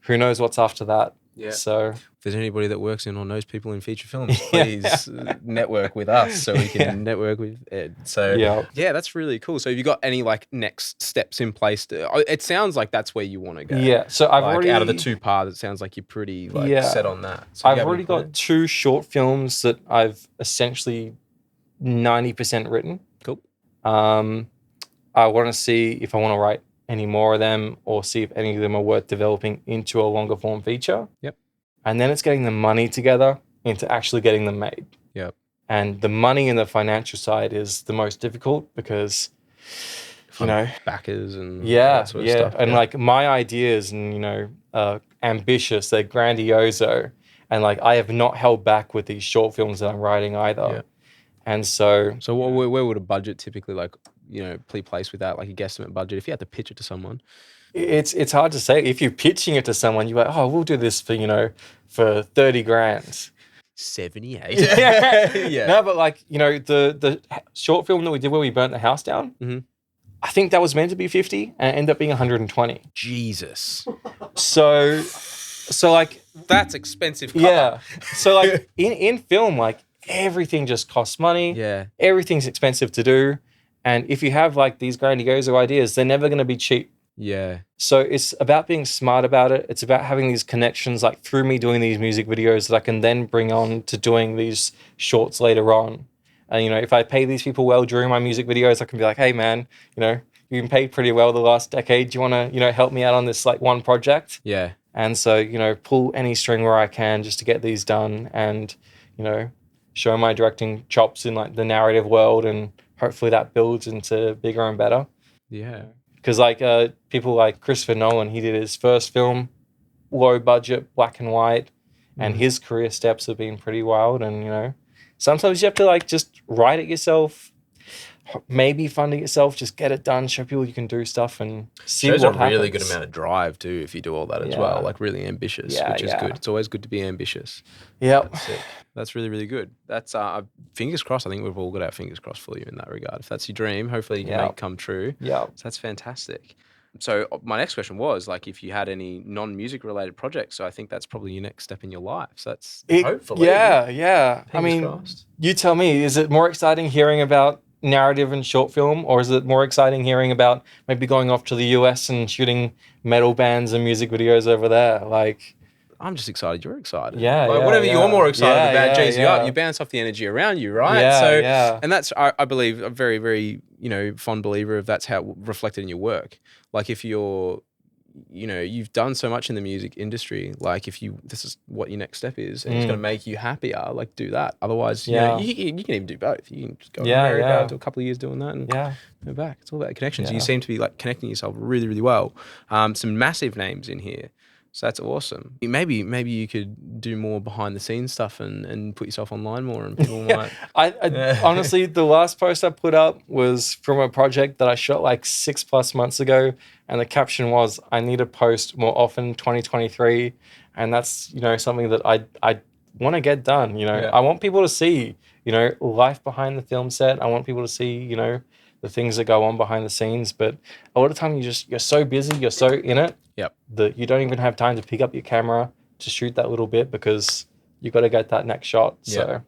who knows what's after that. Yeah. So if there's anybody that works in or knows people in feature films, please network with us so we can network with Ed. So yeah, that's really cool. So have you got any like next steps in place? It sounds like that's where you want to go. Yeah. So I've already, out of the two paths, it sounds like you're pretty set on that. So I've already got 2 short films that I've essentially 90% written. Cool. I want to see if I want to write any more of them, or see if any of them are worth developing into a longer form feature. Yep. And then it's getting the money together into actually getting them made. Yep. And the money and the financial side is the most difficult because, backers and that sort of stuff. And like my ideas and, ambitious, they're grandioso. And like I have not held back with these short films that I'm writing either. Yeah. And so where would a budget typically be placed with that, like a guesstimate budget, if you had to pitch it to someone? It's hard to say. If you're pitching it to someone, you're like, oh, we'll do this for, for 30 grand. 78. Yeah. No, but like, the short film that we did where we burnt the house down, mm-hmm. I think that was meant to be 50 and it ended up being 120. Jesus. So like, that's expensive cover. Yeah. So like in film, like everything just costs money. Yeah. Everything's expensive to do. And if you have like these grandioso ideas, they're never going to be cheap. Yeah. So it's about being smart about it. It's about having these connections, like through me doing these music videos that I can then bring on to doing these shorts later on. And, if I pay these people well during my music videos, I can be like, hey man, you've been paid pretty well the last decade. Do you want to, help me out on this like one project? Yeah. And so, pull any string where I can just to get these done and, show my directing chops in like the narrative world, and hopefully that builds into bigger and better. Yeah. Because like people like Christopher Nolan, he did his first film, low budget, black and white, and his career steps have been pretty wild. And, sometimes you have to like just write it yourself, maybe fund it yourself, just get it done, show people you can do stuff and see what happens. Shows a really good amount of drive too if you do all that as well, like really ambitious, which is good. It's always good to be ambitious. Yep. That's really, really good. That's fingers crossed. I think we've all got our fingers crossed for you in that regard. If that's your dream, hopefully you can make it come true. Yeah. So that's fantastic. So my next question was like if you had any non-music related projects. So I think that's probably your next step in your life. So that's hopefully. Yeah. I mean, crossed. You tell me, is it more exciting hearing about narrative and short film, or is it more exciting hearing about maybe going off to the US and shooting metal bands and music videos over there? Like, I'm just excited you're excited. Whatever you're more excited about, J's you up. You bounce off the energy around you, right? And that's, I believe, a very, very, fond believer of that's how it reflected in your work. Like if you're, you've done so much in the music industry. Like, this is what your next step is, and it's going to make you happier, like, do that. Otherwise, you can even do both. You can just go to America, do a couple of years doing that, and go back. It's all about connections. You seem to be like connecting yourself really, really well. Some massive names in here. So that's awesome. Maybe you could do more behind the scenes stuff and put yourself online more, and people might. I honestly, the last post I put up was from a project that I shot like 6+ months ago, and the caption was, "I need to post more often 2023," and that's something that I want to get done. I want people to see life behind the film set. I want people to see the things that go on behind the scenes, but a lot of time you're so busy, you're so in it, that you don't even have time to pick up your camera to shoot that little bit because you got to get that next shot. So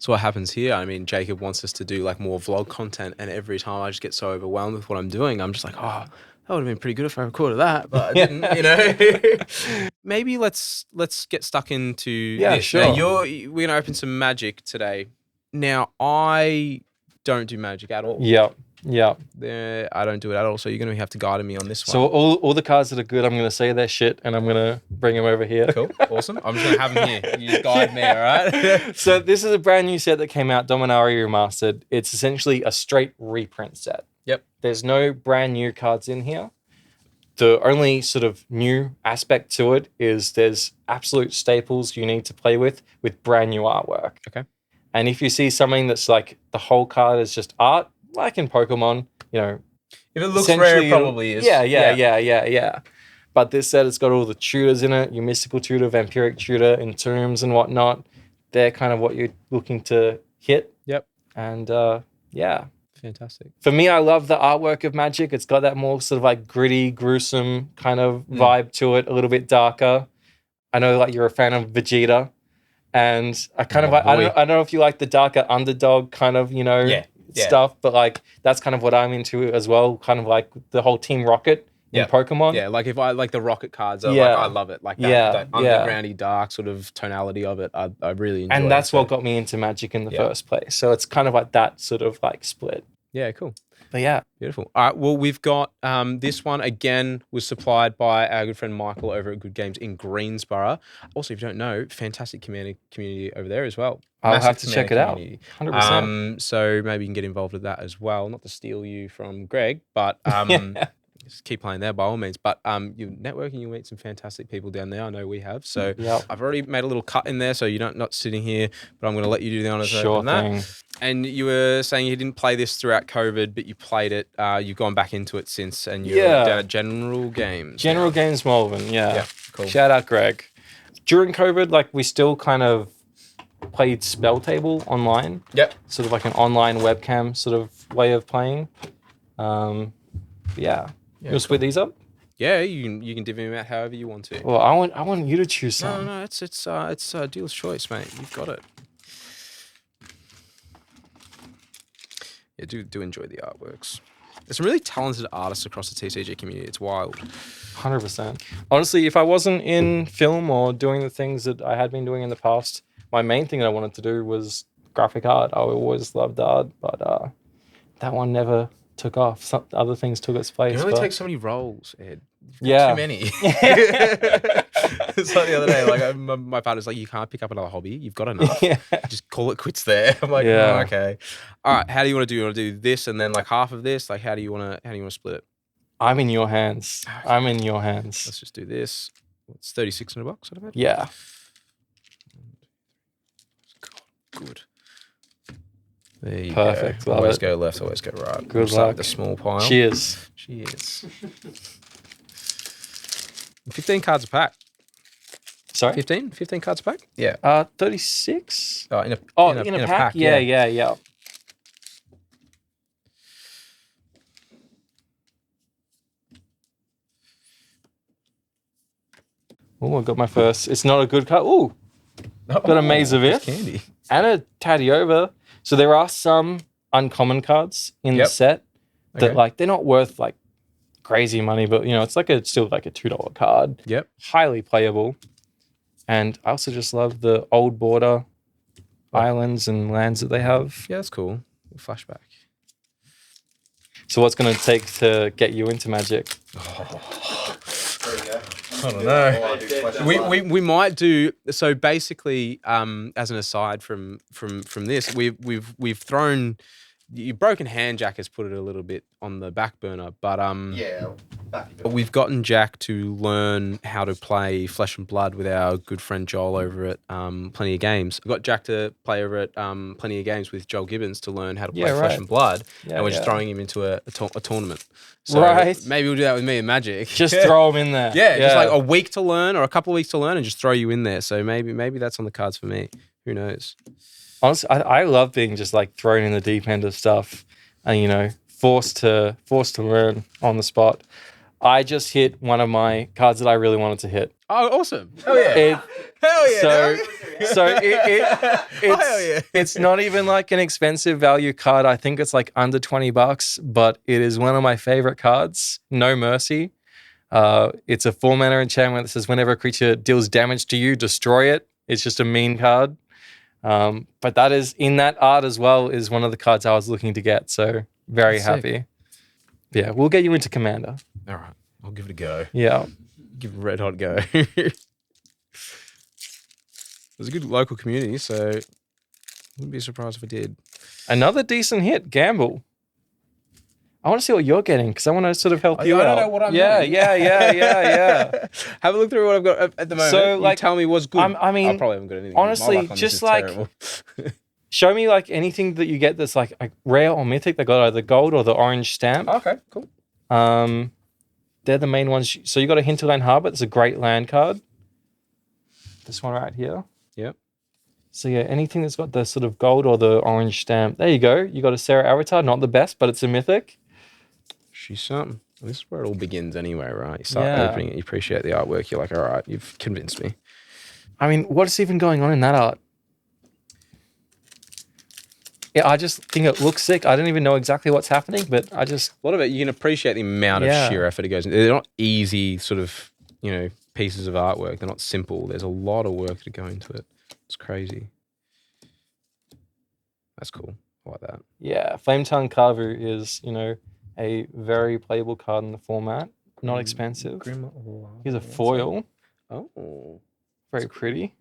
what happens here. I mean, Jacob wants us to do like more vlog content, and every time I just get so overwhelmed with what I'm doing, I'm just like, oh, that would have been pretty good if I recorded that, but I didn't. Maybe let's get stuck into this. Sure. Now, we're gonna open some Magic today. Now, I don't do Magic at all. Yeah. I don't do it at all. So you're going to have to guide me on this one. So all the cards that are good, I'm going to say they're shit, and I'm going to bring them over here. Cool. Awesome. I'm just going to have them here. You just guide me, all right? So this is a brand new set that came out, Dominaria Remastered. It's essentially a straight reprint set. Yep. There's no brand new cards in here. The only sort of new aspect to it is there's absolute staples you need to play with brand new artwork. Okay. And if you see something that's like the whole card is just art, like in Pokemon, if it looks rare, it probably is. Yeah. But this set, it's got all the tutors in it, your mystical tutor, vampiric tutor, entombs and whatnot. They're kind of what you're looking to hit. Yep. And fantastic. For me, I love the artwork of Magic. It's got that more sort of like gritty, gruesome kind of vibe to it, a little bit darker. I know like you're a fan of Vegeta. And I kind of, I don't know if you like the darker underdog kind of, stuff, but like that's kind of what I'm into as well. Kind of like the whole Team Rocket in Pokemon. Yeah, like if I like the Rocket cards, I love it. Like that undergroundy, dark sort of tonality of it. I really enjoy it. And that's what got me into Magic in the first place. So it's kind of like that sort of like split. Yeah, cool. But yeah. Beautiful. All right, well, we've got this one, again, was supplied by our good friend Michael over at Good Games in Greensboro. Also, if you don't know, fantastic community over there as well. I'll have to check it out. 100%. So maybe you can get involved with that as well. Not to steal you from Greg, but just keep playing there by all means. But you're networking, you'll meet some fantastic people down there. I know we have. So I've already made a little cut in there, so you're not sitting here, but I'm going to let you do the honors on that. And you were saying you didn't play this throughout COVID, but you played it. You've gone back into it since, and you're down at General Games. General Games Melbourne, yeah. Cool. Shout out, Greg. During COVID, like we still kind of played Spell Table online. Yep. Sort of like an online webcam sort of way of playing. You'll split these up? Yeah, you can divvy them out however you want to. Well, I want you to choose some. No, it's dealer's choice, mate. You've got it. Yeah, do enjoy the artworks. There's some really talented artists across the TCG community. It's wild. 100%. Honestly, if I wasn't in film or doing the things that I had been doing in the past, my main thing that I wanted to do was graphic art. I always loved art, but that one never took off. Some other things took its place. You only take so many roles, Ed. Yeah. Too many. It's like the other day, like my partner's like, you can't pick up another hobby. You've got enough. Just call it quits there. I'm like, oh, okay. All right. How do you want to do? You want to do this and then like half of this? Like, how do you want to split it? I'm in your hands. Okay. I'm in your hands. Let's just do this. It's $36 in a box, I'd imagine. Yeah. Good. There you Perfect. go. Always go left, always go right. Good luck. The small pile. Cheers. 15 cards a pack. Sorry? 15 cards a pack? Yeah. 36? In a pack. Yeah. Oh, I got my first. It's not a good card. Ooh. Got a Maze of Ith. Candy. And a Tadiova. So there are some uncommon cards in the set that like they're not worth like crazy money, but it's like still like a $2 card. Yep. Highly playable. And I also just love the old border islands and lands that they have. Yeah, that's cool. Flashback. So what's going to take to get you into Magic? I don't know. We might do so. Basically, as an aside from this, we've thrown. Your broken hand, Jack, has put it a little bit on the back burner, but we've gotten Jack to learn how to play Flesh and Blood with our good friend Joel over at Plenty of Games. We got Jack to play over at Plenty of Games with Joel Gibbons to learn how to play Flesh and Blood, and we're just throwing him into a tournament. So maybe we'll do that with me and Magic. Just throw him in there. Yeah, just like a week to learn or a couple of weeks to learn, and just throw you in there. So maybe that's on the cards for me. Who knows? Honestly, I love being just like thrown in the deep end of stuff, and forced to learn on the spot. I just hit one of my cards that I really wanted to hit. Oh, awesome! Hell yeah! Hell yeah! It's not even like an expensive value card. I think it's like under $20, but it is one of my favorite cards. No Mercy. It's a 4-mana enchantment that says whenever a creature deals damage to you, destroy it. It's just a mean card. But that is in that art as well is one of the cards I was looking to get. So very happy. Yeah, we'll get you into Commander. All right, I'll give it a go. Yeah, give it a red hot go. There's a good local community, so wouldn't be surprised if I did. Another decent hit, Gamble. I want to see what you're getting because I want to sort of help you out. I don't know what I'm getting. Yeah. Have a look through what I've got at the moment. So, like, you tell me what's good. I mean, I probably haven't got anything. Honestly, just like show me like anything that you get that's like rare or mythic. They got either gold or the orange stamp. Okay, cool. They're the main ones. So you got a Hinterland Harbor. It's a great land card. This one right here. Yep. So yeah, anything that's got the sort of gold or the orange stamp. There you go. You got a Sarah Avatar. Not the best, but it's a mythic. She's something. This is where it all begins anyway, right? You start opening it, you appreciate the artwork, you're like, all right, you've convinced me. I mean, what's even going on in that art? Yeah, I just think it looks sick. I don't even know exactly what's happening, but I just... A lot of it, you can appreciate the amount of sheer effort it goes into. They're not easy sort of, pieces of artwork. They're not simple. There's a lot of work to go into it. It's crazy. That's cool. I like that. Yeah, Flame Tongue Kavu is, a very playable card in the format. Not expensive. Here's a foil. Oh. Very pretty.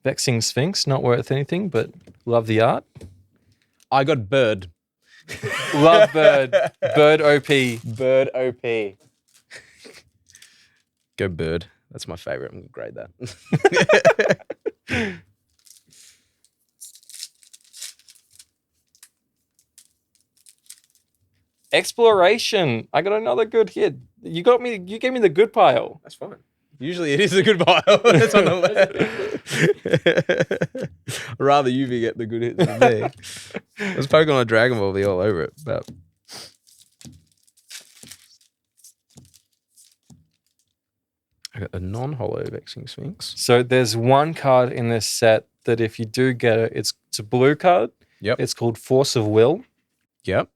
Vexing Sphinx, not worth anything, but love the art. I got Bird. Love Bird. Bird OP. Bird OP. Go Bird. That's my favorite. I'm going to grade that. Exploration. I got another good hit. You gave me the good pile. That's fine. Usually it is a good pile. That's on the list. I'd rather you get the good hits than me. I was poking on a Dragon Ball, be all over it. But I got a non-holo Vexing Sphinx. So there's one card in this set that if you do get it, it's a blue card. Yep. It's called Force of Will. Yep.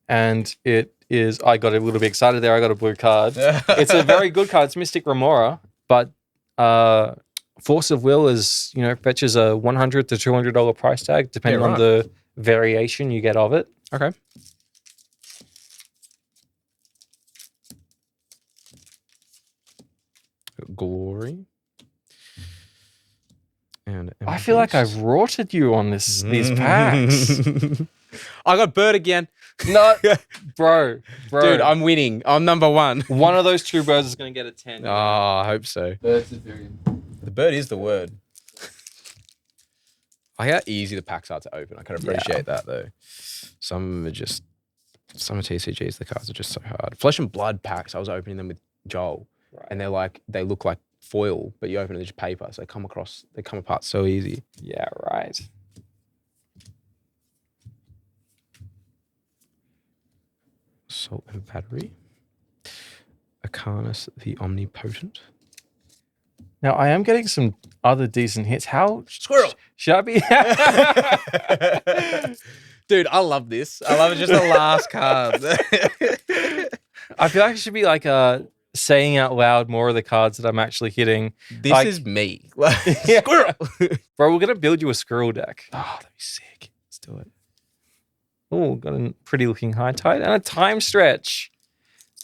And it is, I got a little bit excited there. I got a blue card. It's a very good card. It's Mystic Remora, but Force of Will is, fetches a $100 to $200 price tag, depending on the variation you get of it. Okay. Glory. And I feel like I've rorted you on these packs. I got Bird again. No, bro. Dude, I'm winning. I'm number one. One of those two birds is going to get a 10. Oh, I hope so. Bird's the variant. The bird is the word. I like how easy the packs are to open. I can appreciate that, though. Some of TCGs, the cards are just so hard. Flesh and Blood packs, I was opening them with Joel. Right. And they look like foil, but you open it, it's just paper. So they come apart so easy. Yeah, right. Salt and Battery. Arcanus the Omnipotent. Now, I am getting some other decent hits. How... Squirrel! Should I be... Dude, I love this. I love it. Just the last cards. I feel like I should be like saying out loud more of the cards that I'm actually hitting. This is me. Squirrel! Bro, we're going to build you a squirrel deck. Oh, that'd be sick. Let's do it. Oh, got a pretty looking high tide and a time stretch.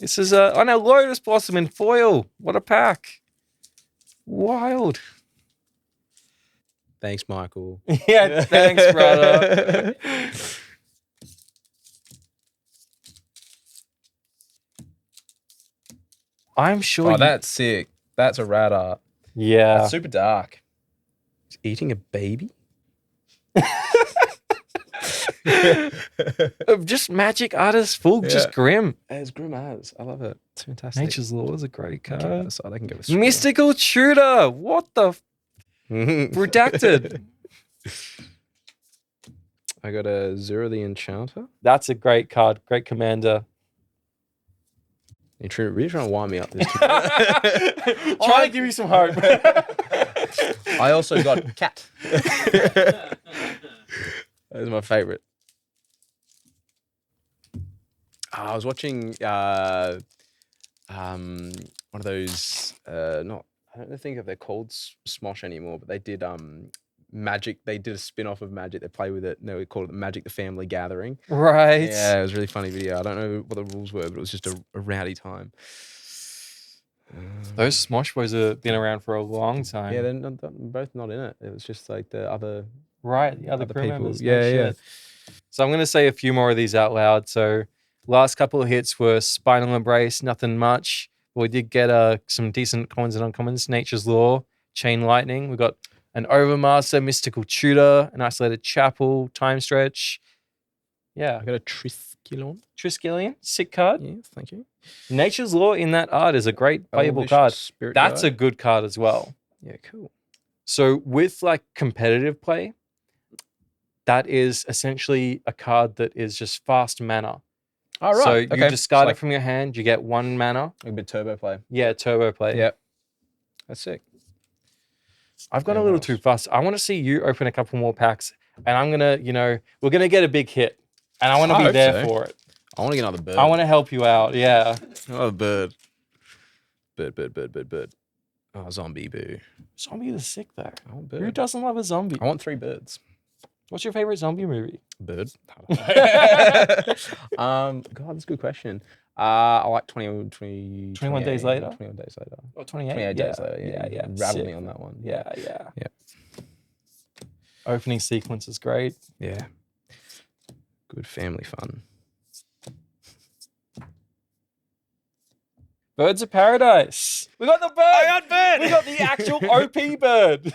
This is a Lotus Blossom in foil. What a pack. Wild. Thanks, Michael. Yeah, thanks, brother. I'm sure. Oh, that's sick. That's a rad art. Yeah. That's super dark. He's eating a baby? Just magic artist, full, just grim. As grim as. I love it. It's fantastic. Nature's Law is a great card. I can go with Mystical Tutor. What the? Redacted. I got a Zero the Enchanter. That's a great card. Great commander. You're really trying to wind me up this Trying to give you some hope. I also got Cat. That was my favorite. I was watching one of those I don't think if they're called Smosh anymore, but they did Magic. They did a spin-off of Magic. They play with it. They called it Magic the Family Gathering. Right. Yeah, it was a really funny video. I don't know what the rules were, but it was just a rowdy time. Those Smosh boys have been around for a long time. Yeah, they're both not in it. It was just like the other... Right, the other crew people. members. Yeah. So I'm going to say a few more of these out loud. So last couple of hits were Spinal Embrace, nothing much. But we did get some decent commons and uncommons. Nature's Law, Chain Lightning. We got an Overmaster, Mystical Tutor, an Isolated Chapel, Time Stretch. Yeah. I got a Triskelion. Sick card. Yes, thank you. Nature's Law in that art is a great playable card. That's a good card as well. Yeah, cool. So with like competitive play, that is essentially a card that is just fast mana. All right. So you discard it from your hand, you get 1 mana. A bit turbo play. Yeah, turbo play. Yep. That's sick. I've gone a little too fast. I want to see you open a couple more packs, and I'm going to, we're going to get a big hit, and I want to be there for it. I want to get another bird. I want to help you out, yeah. Another bird. Bird. Oh, zombie, boo. Zombie is sick, though. I want bird. Who doesn't love a zombie? I want 3 birds. What's your favorite zombie movie? Bird. God, that's a good question. I like 21 Days Later? 21 Days Later. Or 28? 28 Days Later, yeah. Rattled me on that one. Yeah. Yeah. Opening sequence is great. Yeah. Good family fun. Birds of Paradise. We got the bird. I got bird. We got the actual OP bird.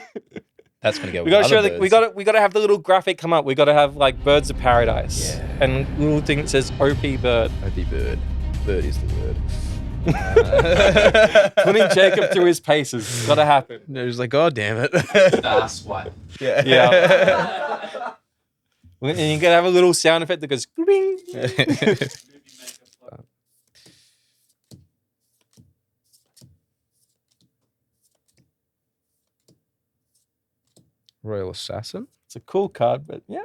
That's gonna go. We gotta show the, we gotta have the little graphic come up. We gotta have like Birds of Paradise. Yeah. And little thing that says OP bird. OP bird. Bird is the word. Putting Jacob through his paces. Gotta happen. It was like, God damn it. Swipe. Yeah. And you gotta have a little sound effect that goes ring. Royal Assassin. It's a cool card, but yeah.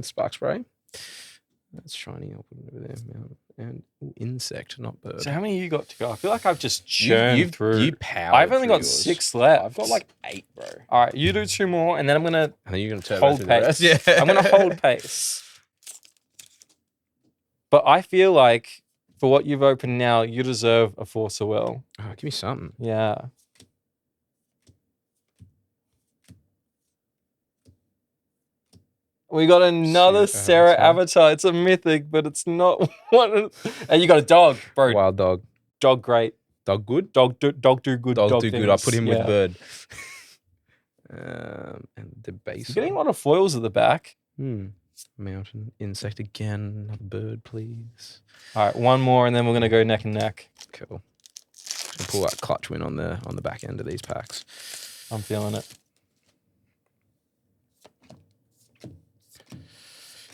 Spark Spray. That's shiny. I'll put it over there. And insect, not bird. So how many you got to go? I feel like I've just churned through. You powered I've only got yours. 6 left. I've got like 8, bro. All right, you do 2 more, and then I'm gonna. And then you're gonna turbo hold through pace. the rest. Yeah. I'm gonna hold pace. But I feel like for what you've opened now, you deserve a Force of Will. Oh, give me something. Yeah. We got another Sarah Avatar. It's a mythic, but it's not one. And you got a dog, bro. Wild dog. Dog great. Dog good? Dog do good. Dog do things. good. I put him with bird. And the base. You're getting a lot of foils at the back. Mountain. Insect again. Another bird, please. All right, 1 more, and then we're going to go neck and neck. Cool. We'll pull that clutch win on the back end of these packs. I'm feeling it.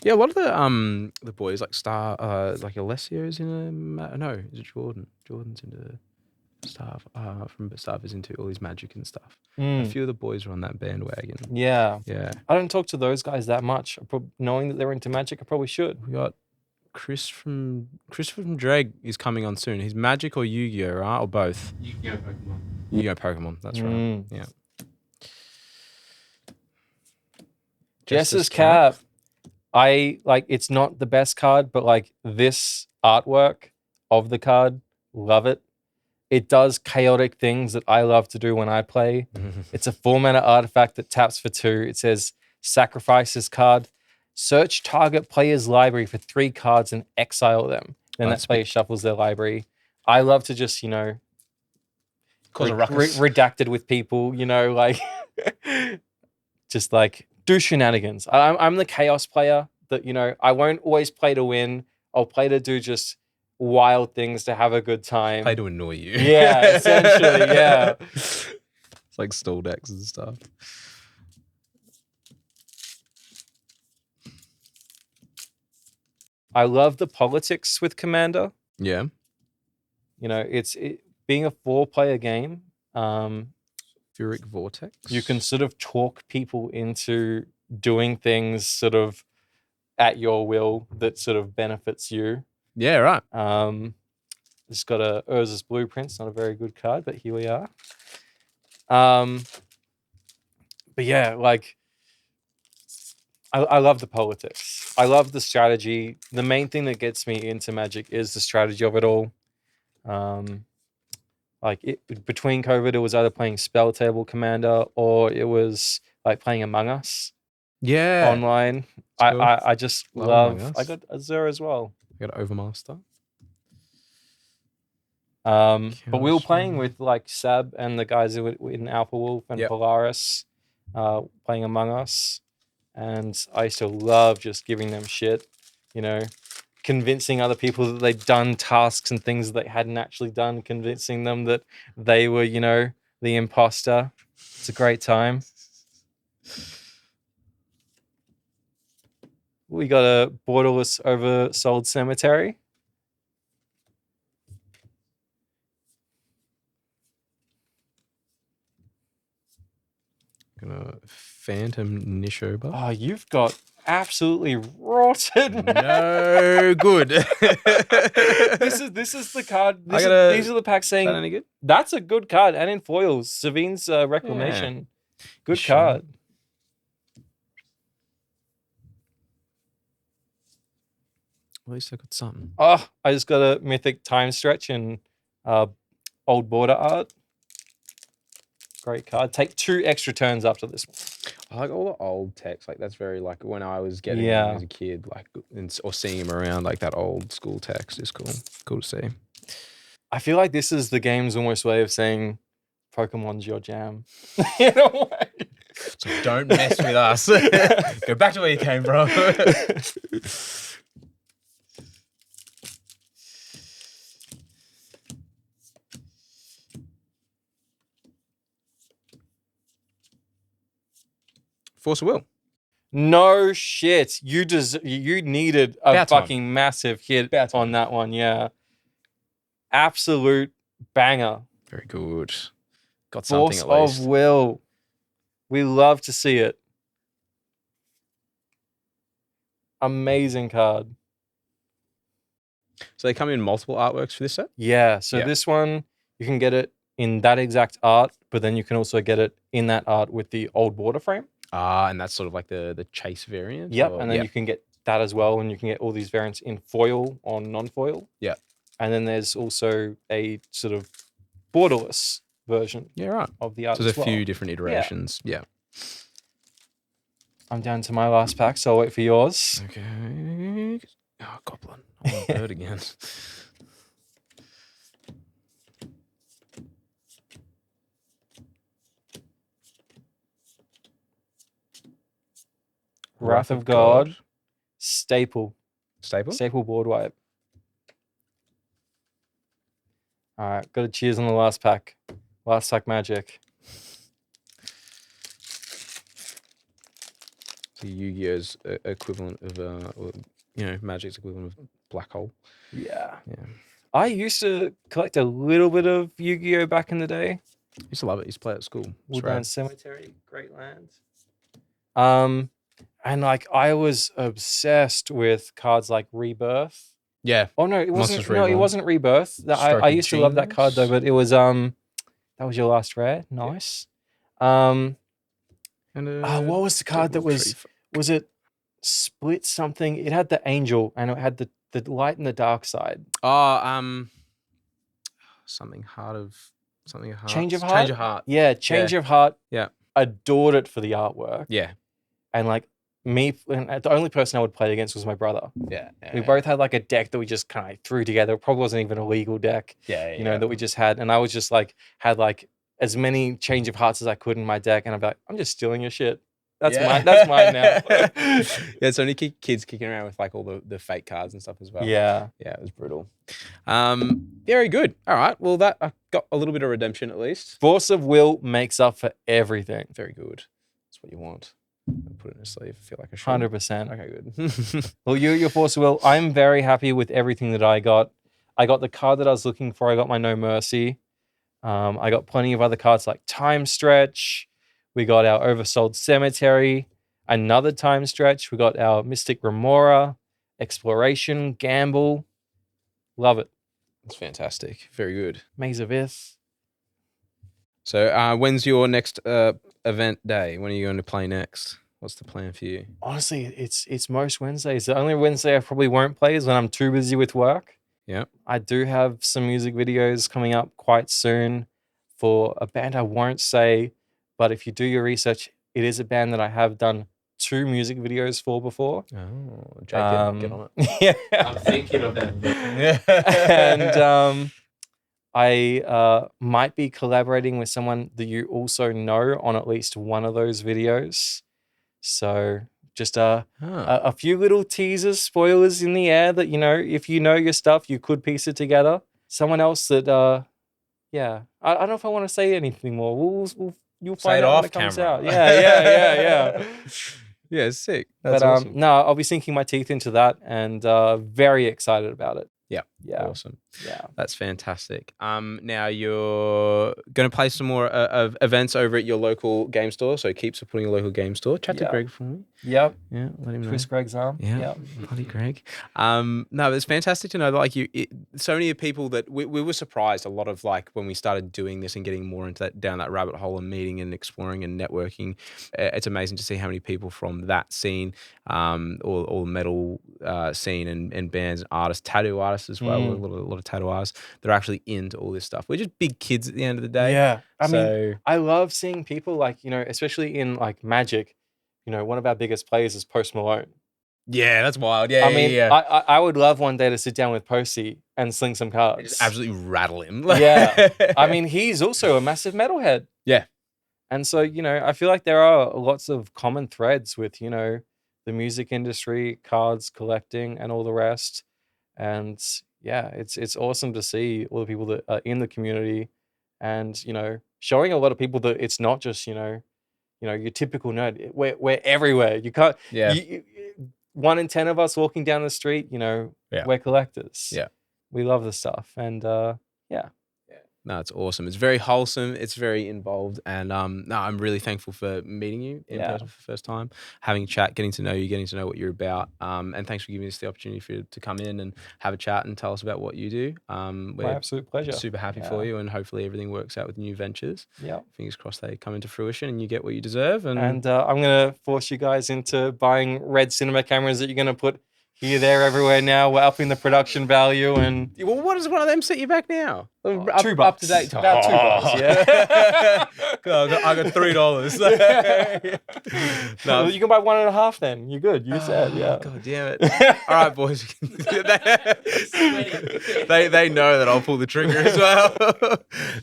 Yeah, a lot of the boys like like Alessio's in no, is it Jordan? Jordan's into Starve. From Starve is into all his magic and stuff. A few of the boys are on that bandwagon. Yeah. Yeah. I don't talk to those guys that much. Knowing that they're into magic, I probably should. We got Christopher from Dreg is coming on soon. He's Magic or Yu-Gi-Oh, right? Or both? Yu-Gi-Oh Pokemon. Yu-Gi-Oh Pokemon, that's right. Yeah. Jess's cap. it's not the best card, but like this artwork of the card, love it. It does chaotic things that I love to do when I play. It's a 4-mana artifact that taps for 2. It says sacrifice this card, search target player's library for 3 cards and exile them. Then that player shuffles their library. I love to just, cause a ruckus. Redacted with people, like just like do shenanigans. I'm the chaos player that, I won't always play to win. I'll play to do just wild things to have a good time. Play to annoy you. Yeah, essentially, yeah. It's like stall decks and stuff. I love the politics with Commander. Yeah. It's being a 4-player game. Furic Vortex. You can sort of talk people into doing things sort of at your will that sort of benefits you. Yeah, right. It's got a Urza's Blueprint. It's not a very good card, but here we are. But yeah, like I love the politics. I love the strategy. The main thing that gets me into Magic is the strategy of it all. Between COVID, it was either playing Spell Table Commander or it was like playing Among Us. Yeah. Online. Cool. I just love. I I got Azure as well. got Overmaster. But we were playing with like Sab and the guys in Alpha Wolf and Polaris, playing Among Us, and I used to love just giving them shit, convincing other people that they'd done tasks and things that they hadn't actually done, convincing them that they were, the imposter. It's a great time. We got a borderless oversold cemetery. Gonna Phantom Nishoba. Oh, you've got absolutely rotten. No good. This is the card. These are the packs saying any good? That's a good card. And in foils, Savine's Reclamation. Yeah. Good card. At least I got something. Oh, I just got a Mythic Time Stretch and Old Border Art. Great card. Take 2 extra turns after this one. I like all the old text. Like that's very like when I was getting him as a kid, like or seeing him around, like that old school text is cool. Cool to see. I feel like this is the game's almost way of saying Pokemon's your jam. In a way. So don't mess with us. Go back to where you came from. Force of Will. No shit. You needed a fucking massive hit on that one, yeah. Absolute banger. Very good. Got something at least. Force of Will. We love to see it. Amazing card. So they come in multiple artworks for this set? Yeah. So this one, you can get it in that exact art, but then you can also get it in that art with the old border frame. And that's sort of like the chase variant? Yep, and then you can get that as well, and you can get all these variants in foil or non-foil. Yeah. And then there's also a sort of borderless version of the art So there's a few different iterations. Yeah. I'm down to my last pack, so I'll wait for yours. Okay. Oh, Goblin. I want a bird again. Wrath of God. Staple board wipe. All right, got to cheers on the last pack. Last pack magic. So Yu-Gi-Oh's equivalent of, Magic's equivalent of black hole. Yeah. I used to collect a little bit of Yu-Gi-Oh back in the day. I used to love it. I used to play it at school. Woodland Cemetery, great land. And like I was obsessed with cards like Rebirth. Yeah. Oh no, it wasn't. No, it wasn't Rebirth. I used to love that card though, but it was that was your last rare. Nice. What was the card that was? Was it split something. It had the angel and it had the light and the dark side. Oh, something of heart. Change of heart. Change of heart. Yeah, change of heart. Yeah. Adored it for the artwork. Yeah. And like me, and the only person I would play against was my brother. Yeah. We both had like a deck that we just kind of threw together. It probably wasn't even a legal deck. Yeah. You know, that we just had. And I was just like, had like as many change of hearts as I could in my deck. And I'm like, I'm just stealing your shit. That's mine. That's mine now. Yeah, so many kids kicking around with like all the fake cards and stuff as well. Yeah. Yeah, it was brutal. Very good. All right. Well, that I got a little bit of redemption at least. Force of will makes up for everything. Very good. That's what you want. I'll put it in a sleeve. I feel like I should. 100%. Okay, good. Well, your Force of will. I'm very happy with everything that I got. I got the card that I was looking for. I got my No Mercy. I got plenty of other cards like Time Stretch. We got our Oversold Cemetery. Another Time Stretch. We got our Mystic Remora. Exploration. Gamble. Love it. That's fantastic. Very good. Maze of Ith. So when's your next event day? When are you going to play next? What's the plan for you? Honestly, it's most Wednesdays. The only Wednesday I probably won't play is when I'm too busy with work. Yeah. I do have some music videos coming up quite soon for a band I won't say, but if you do your research, it is a band that I have done 2 music videos for before. Oh, Jake, get on it. Yeah. I'm thinking of that. And I might be collaborating with someone that you also know on at least one of those videos. So just a few little teasers, spoilers in the air that, you know, if you know your stuff, you could piece it together. Someone else that, yeah, I don't know if I want to say anything more. You'll Say find it out off when it comes camera. out. Yeah. Yeah, it's sick. But That's awesome. no, I'll be sinking my teeth into that and very excited about it. Yeah. Awesome. Yeah. That's fantastic. Now you're going to play some more of events over at your local game store. So Keeps are putting a local game store. Chat to Yeah. Greg for me. Yep. Yeah, let him know. Twist Greg's arm. Yeah, Yep. bloody Greg. No, it's fantastic to know that like so many people that we were surprised a lot of like when we started doing this and getting more into down that rabbit hole and meeting and exploring and networking. It's amazing to see how many people from that scene, or metal scene and bands and artists, tattoo artists as well, a lot of tattoo artists that are actually into all this stuff. We're just big kids at the end of the day. Yeah. I mean, I love seeing people like, you know, especially in like Magic, you know, one of our biggest players is Post Malone. Yeah, that's wild. Yeah, I mean, I would love one day to sit down with Posty and sling some cards. Just absolutely rattle him. Yeah. I mean, he's also a massive metalhead. Yeah. And so, you know, I feel like there are lots of common threads with, you know, the music industry, cards collecting and all the rest. And yeah, it's awesome to see all the people that are in the community and, you know, showing a lot of people that it's not just, you know, your typical nerd. We're everywhere. You can't. Yeah. 1 in 10 of us walking down the street, you know, we're collectors. Yeah. We love the stuff, and yeah. No, it's awesome. It's very wholesome. It's very involved, and no, I'm really thankful for meeting you in person for the first time, having a chat, getting to know you, getting to know what you're about, and thanks for giving us the opportunity to come in and have a chat and tell us about what you do. My absolute pleasure. Super happy for you, and hopefully everything works out with new ventures. Yeah, fingers crossed they come into fruition and you get what you deserve. And I'm gonna force you guys into buying red cinema cameras that you're gonna put here, there, everywhere now. We're upping the production value. And well, what does one of them set you back now? $2. Up to date. About $2, yeah. I got $3. No, you can buy 1.5 then. You're good. You said, yeah. God damn it. All right, boys. they know that I'll pull the trigger as well.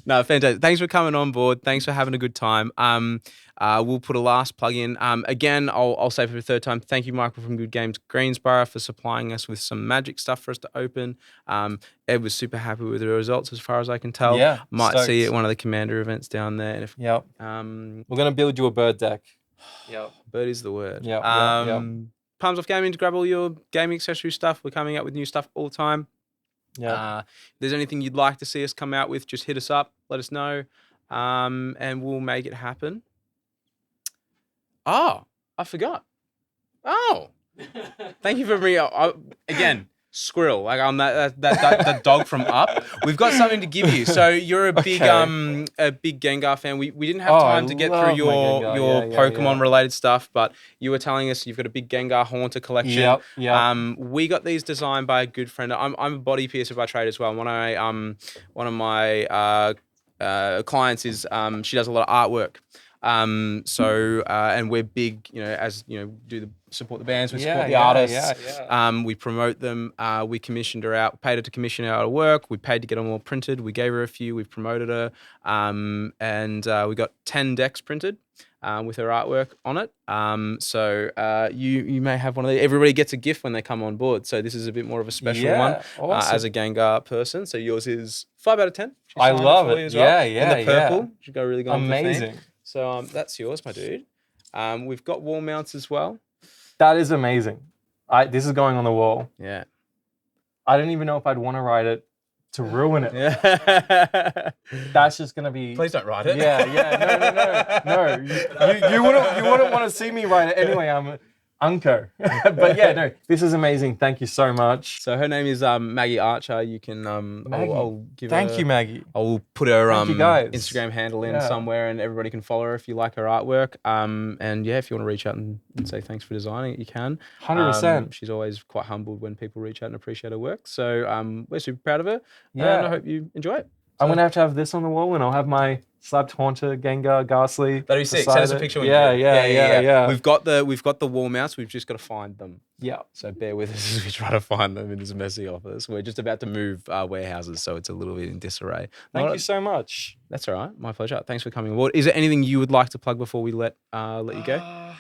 No, fantastic. Thanks for coming on board. Thanks for having a good time. We'll put a last plug in. Again, I'll say for the third time, thank you, Michael from Good Games Greensboro, for supplying us with some Magic stuff for us to open. Ed was super happy with the results as far as I can tell. Yeah, might stoked. see it at one of the Commander events down there. And Yep. We're going to build you a bird deck. Yep. Bird is the word. Yep. Palms Off Gaming to grab all your gaming accessory stuff. We're coming up with new stuff all the time. Yeah. If there's anything you'd like to see us come out with, just hit us up, let us know, and we'll make it happen. Oh, I forgot. Oh, thank you for bringing up. Again, Squirrel, like I'm that dog from Up. We've got something to give you. So you're a big Gengar fan. We didn't have time to get through your Pokemon related stuff, but you were telling us you've got a big Gengar Haunter collection. Yep. We got these designed by a good friend. I'm a body piercer by trade as well. And one of my clients is she does a lot of artwork. And we're big, as support the bands, we support the artists. We promote them. We commissioned her out, paid her to commission her out of work. We paid to get them all printed. We gave her a few. We promoted her, and we got 10 decks printed with her artwork on it. You may have one of these. Everybody gets a gift when they come on board. So this is a bit more of a special one as a Gengar person. So yours is 5 out of 10. I love it. Well. And the purple should go really good. Amazing. So that's yours, my dude. We've got wall mounts as well. That is amazing. This is going on the wall. Yeah. I don't even know if I'd want to write it to ruin it. Yeah. That's just gonna be. Please don't write it. No. You wouldn't want to see me write it anyway. I'm Unco. But yeah, no, this is amazing. Thank you so much. So her name is Maggie Archer. You can Maggie. I'll give Thank her, you, Maggie. I'll put her guys. Instagram handle in somewhere, and everybody can follow her if you like her artwork. And yeah, if you want to reach out and say thanks for designing it, you can. 100%. She's always quite humbled when people reach out and appreciate her work. So we're super proud of her. Yeah. And I hope you enjoy it. I'm going to have this on the wall, and I'll have my slabbed Haunter, Gengar, Ghastly. That'd be sick. Send us a picture when you do it. Yeah. We've got the wall mounts. We've just got to find them. Yeah. So bear with us as we try to find them in this messy office. We're just about to move our warehouses, so it's a little bit in disarray. Thank you so much. That's all right. My pleasure. Thanks for coming aboard. Is there anything you would like to plug before we let you go?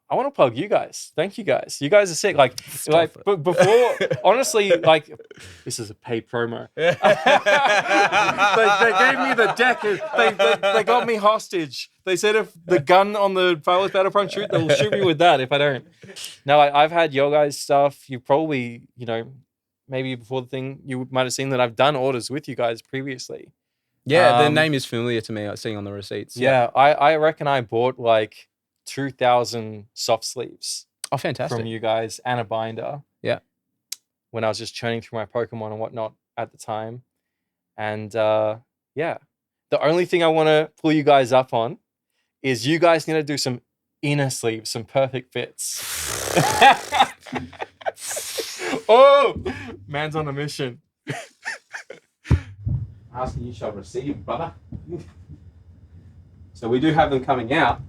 I want to plug you guys. Thank you guys. You guys are sick. Before, honestly, this is a paid promo. They gave me the deck. They got me hostage. They said if the gun on the Fireless Battlefront shoot, they'll shoot me with that if I don't. No, I've had your guys' stuff. You probably, maybe before the thing, you might have seen that I've done orders with you guys previously. Yeah, the name is familiar to me. Seeing on the receipts. Yeah, I reckon I bought 2,000 soft sleeves. Oh, fantastic. From you guys and a binder. Yeah. When I was just churning through my Pokemon and whatnot at the time. And the only thing I want to pull you guys up on is you guys need to do some inner sleeves, some perfect fits. Oh, man's on a mission. Asking you shall receive, brother. So we do have them coming out.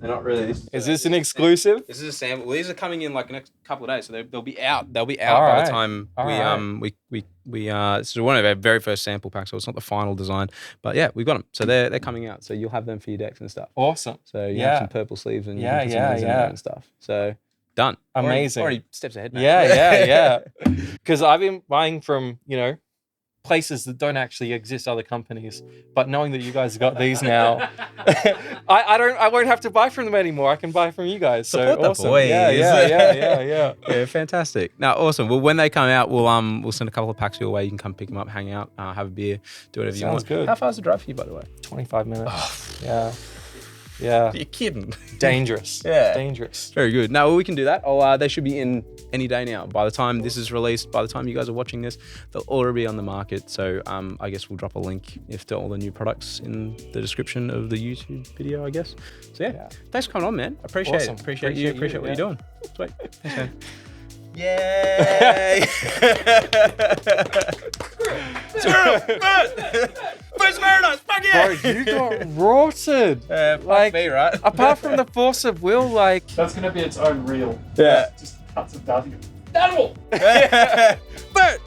They're not really. Is this an exclusive? This is a sample. Well, these are coming in the next couple of days, so they'll be out. They'll be out by the time this is one of our very first sample packs, so it's not the final design, but yeah, we've got them. So they're coming out. So you'll have them for your decks and stuff. Awesome. So you have some purple sleeves and you can put some of these in there and stuff. So done. Amazing. Already steps ahead, man. Yeah. Because I've been buying from places that don't actually exist, other companies, but knowing that you guys have got these now, I won't have to buy from them anymore. I can buy from you guys. Support so awesome. The boys. Yeah. Yeah, fantastic. Now, awesome. Well, when they come out, we'll send a couple of packs your way. You can come pick them up, hang out, have a beer, do whatever you want. Sounds good. How far is the drive for you, by the way? 25 minutes. Yeah. You're kidding. Dangerous. Yeah. Dangerous. Very good. Now, we can do that. They should be in any day now. By the time this is released, by the time you guys are watching this, they'll already be on the market. So I guess we'll drop a link to all the new products in the description of the YouTube video, I guess. So yeah. Thanks for coming on, man. Appreciate it. Appreciate you. Appreciate what you're doing. Sweet. Thanks, man. Yay! First Veronicas, fuck yeah! Bro, you got rotted. Fuck me, right? Apart from the force of will, that's gonna be its own reel. Yeah. Just cuts of Darcy. Animal! Bert!